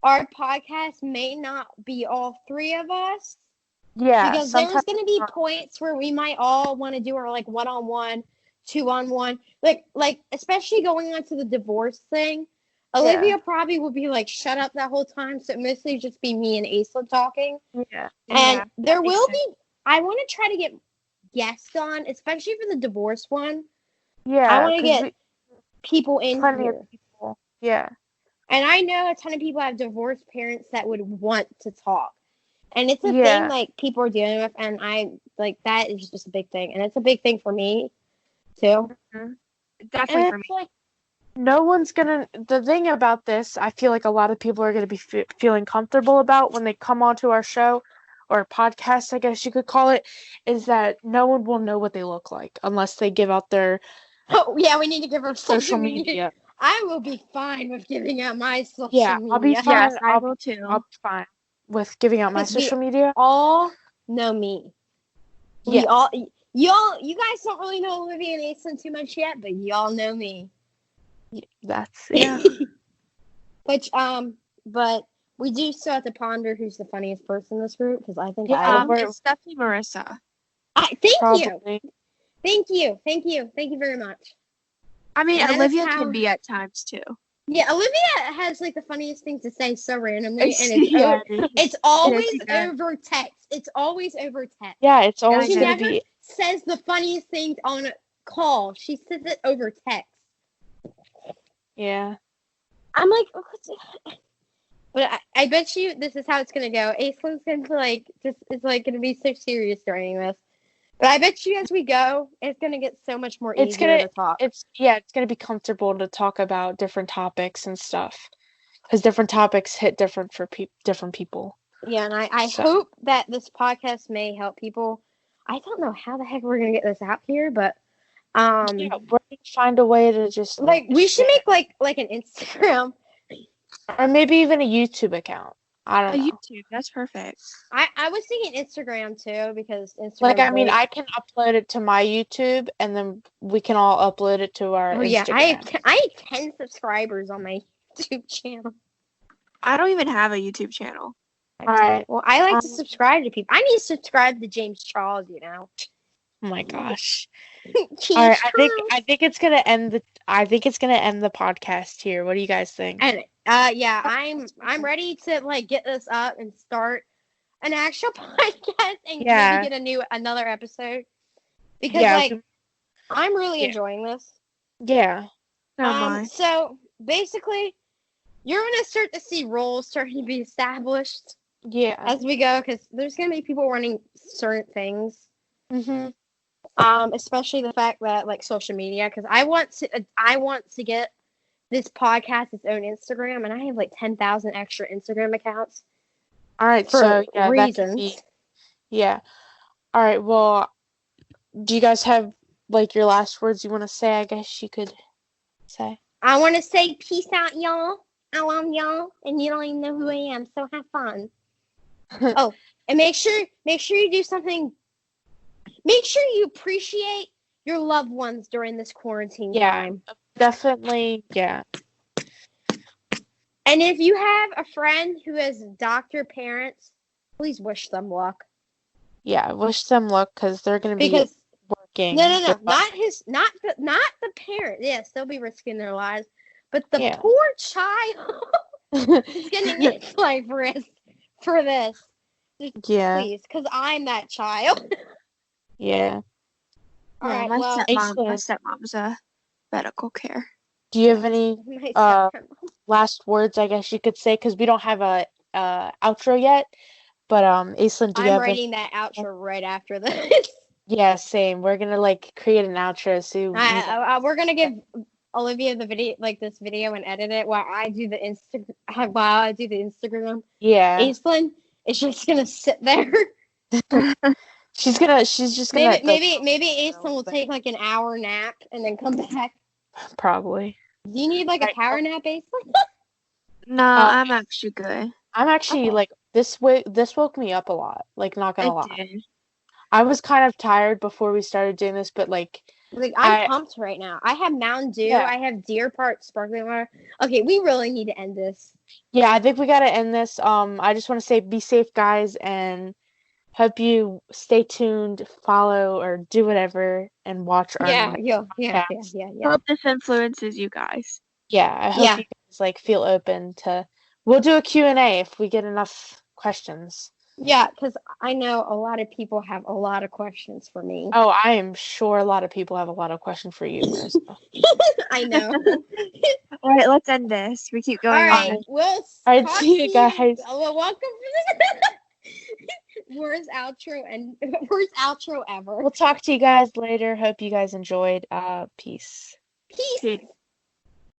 our podcast may not be all three of us.
Yeah.
Because there's going to be points where we might all want to do our like 1-on-1, 2-on-1, like especially going on to the divorce thing. Olivia probably will be like shut up that whole time, so it mostly just be me and Aislinn talking.
Yeah.
And there will be. I want to try to get guests on, especially for the divorce one.
Yeah.
I want to get people in here.
Of people. Yeah.
And I know a ton of people have divorced parents that would want to talk. And it's a thing like people are dealing with, and I like that is just a big thing, and it's a big thing for me too.
Mm-hmm. Definitely for me.
Like,
no one's gonna. The thing about this, I feel like a lot of people are gonna be feeling comfortable about when they come onto our show or podcast, I guess you could call it, is that no one will know what they look like unless they give out their.
Oh yeah, we need to give our
social media.
I will be fine with giving out my social media.
I'll be fine.
Yes, I will too.
I'll be fine with giving out my social media.
All know me.
Yeah.
You guys don't really know Olivia and Aislinn too much yet, but y'all know me.
That's
but we do still have to ponder who's the funniest person in this group because I think
it's definitely Marissa.
Thank you very much.
I mean, Olivia can be at times too.
Yeah, Olivia has like the funniest things to say so randomly, and it's always over text. It's always over text.
Yeah, it's always
she never says the funniest things on a call. She says it over text.
Yeah.
I'm like, but I bet you this is how it's gonna go. Aislinn's gonna it's like gonna be so serious during this. But I bet you as we go, it's gonna get so much more
It's
easier
gonna
to talk.
it's gonna be comfortable to talk about different topics and stuff because different topics hit different for different people.
Yeah, and I
So
hope that this podcast may help people. I don't know how the heck we're gonna get this out here, but
yeah, we're gonna find a way to just
like we should
share.
make like an Instagram.
Or maybe even a YouTube account. I
A
don't know.
YouTube, that's perfect.
I was thinking Instagram too because Instagram.
Like, I mean, I can upload it to my YouTube, and then we can all upload it to our
Oh yeah, I
Instagram.
have 10 subscribers on my YouTube channel.
I don't even have a YouTube channel.
All right.
Well, I like to
Um,
subscribe to people. I need to subscribe to James Charles, you know.
Oh my gosh.
James
All right.
Charles.
I think it's gonna end the podcast here. What do you guys think?
And yeah, I'm ready to like get this up and start an actual podcast and
Yeah.
maybe get another episode because
Yeah.
like I'm really
Yeah.
enjoying this.
Yeah.
Oh my.
So basically, you're gonna start to see roles starting to be established
Yeah.
as we go because there's gonna be people running certain things.
Mm-hmm.
Especially the fact that like social media because I want to get this podcast its own Instagram and I have like 10,000 extra Instagram accounts
All right.
for
So yeah, that could
reasons.
be. Yeah. All right. Well, do you guys have like your last words you want to say? I guess you could say.
I want to say peace out, y'all. I love y'all, and you don't even know who I am, so have fun. Oh, and make sure you do something. Make sure you appreciate your loved ones during this quarantine
Yeah.
time.
Definitely. Yeah.
And if you have a friend who has doctor parents, please wish them luck.
Yeah. Wish them luck because they're gonna be
Because
working.
no,
their
not the parent. Yes, they'll be risking their lives, but the
Yeah.
poor child
butt.
is gonna get life risk for this. Just
Yeah.
please, because I'm that child.
Yeah.
All
Yeah,
right,
my
well,
stepmom's a medical care.
Do you have any
my
uh,
stepmom.
last words? I guess you could say because we don't have a outro yet. But Aislinn, do you
I'm
have any?
writing that outro right after this.
Yeah, same. We're gonna like create an outro so
We're gonna give Olivia the video, like this video, and edit it while I do the Instagram.
yeah.
Aislinn is just gonna sit there.
She's just gonna like,
Maybe Aislinn will take like an hour nap and then come back.
probably.
Do you need like a power nap, Aislinn?
No, I'm actually good.
I'm actually
Okay.
like this woke me up a lot. Like, not gonna lie.
did.
I was kind of tired before we started doing this, but like
Like I'm
I-
pumped right now. I have Mountain Dew.
Yeah.
I have Deer Park sparkling water. Okay, we really need to end this.
yeah, I think we gotta end this. I just want to say be safe, guys, and hope you stay tuned, follow, or do whatever, and watch our
Yeah.
Hope this influences you guys.
Yeah, I hope
Yeah.
you guys like feel open to. We'll do a Q&A if we get enough questions.
Yeah, because I know a lot of people have a lot of questions for me.
Oh, I am sure a lot of people have a lot of questions for you, Marissa.
I know.
All right, let's end this. We keep
All
going
right,
on.
we'll
right,
talk
see you
to
guys.
Well, welcome to worst outro ever.
We'll talk to you guys later. Hope you guys enjoyed. Peace.
Peace.
Peace.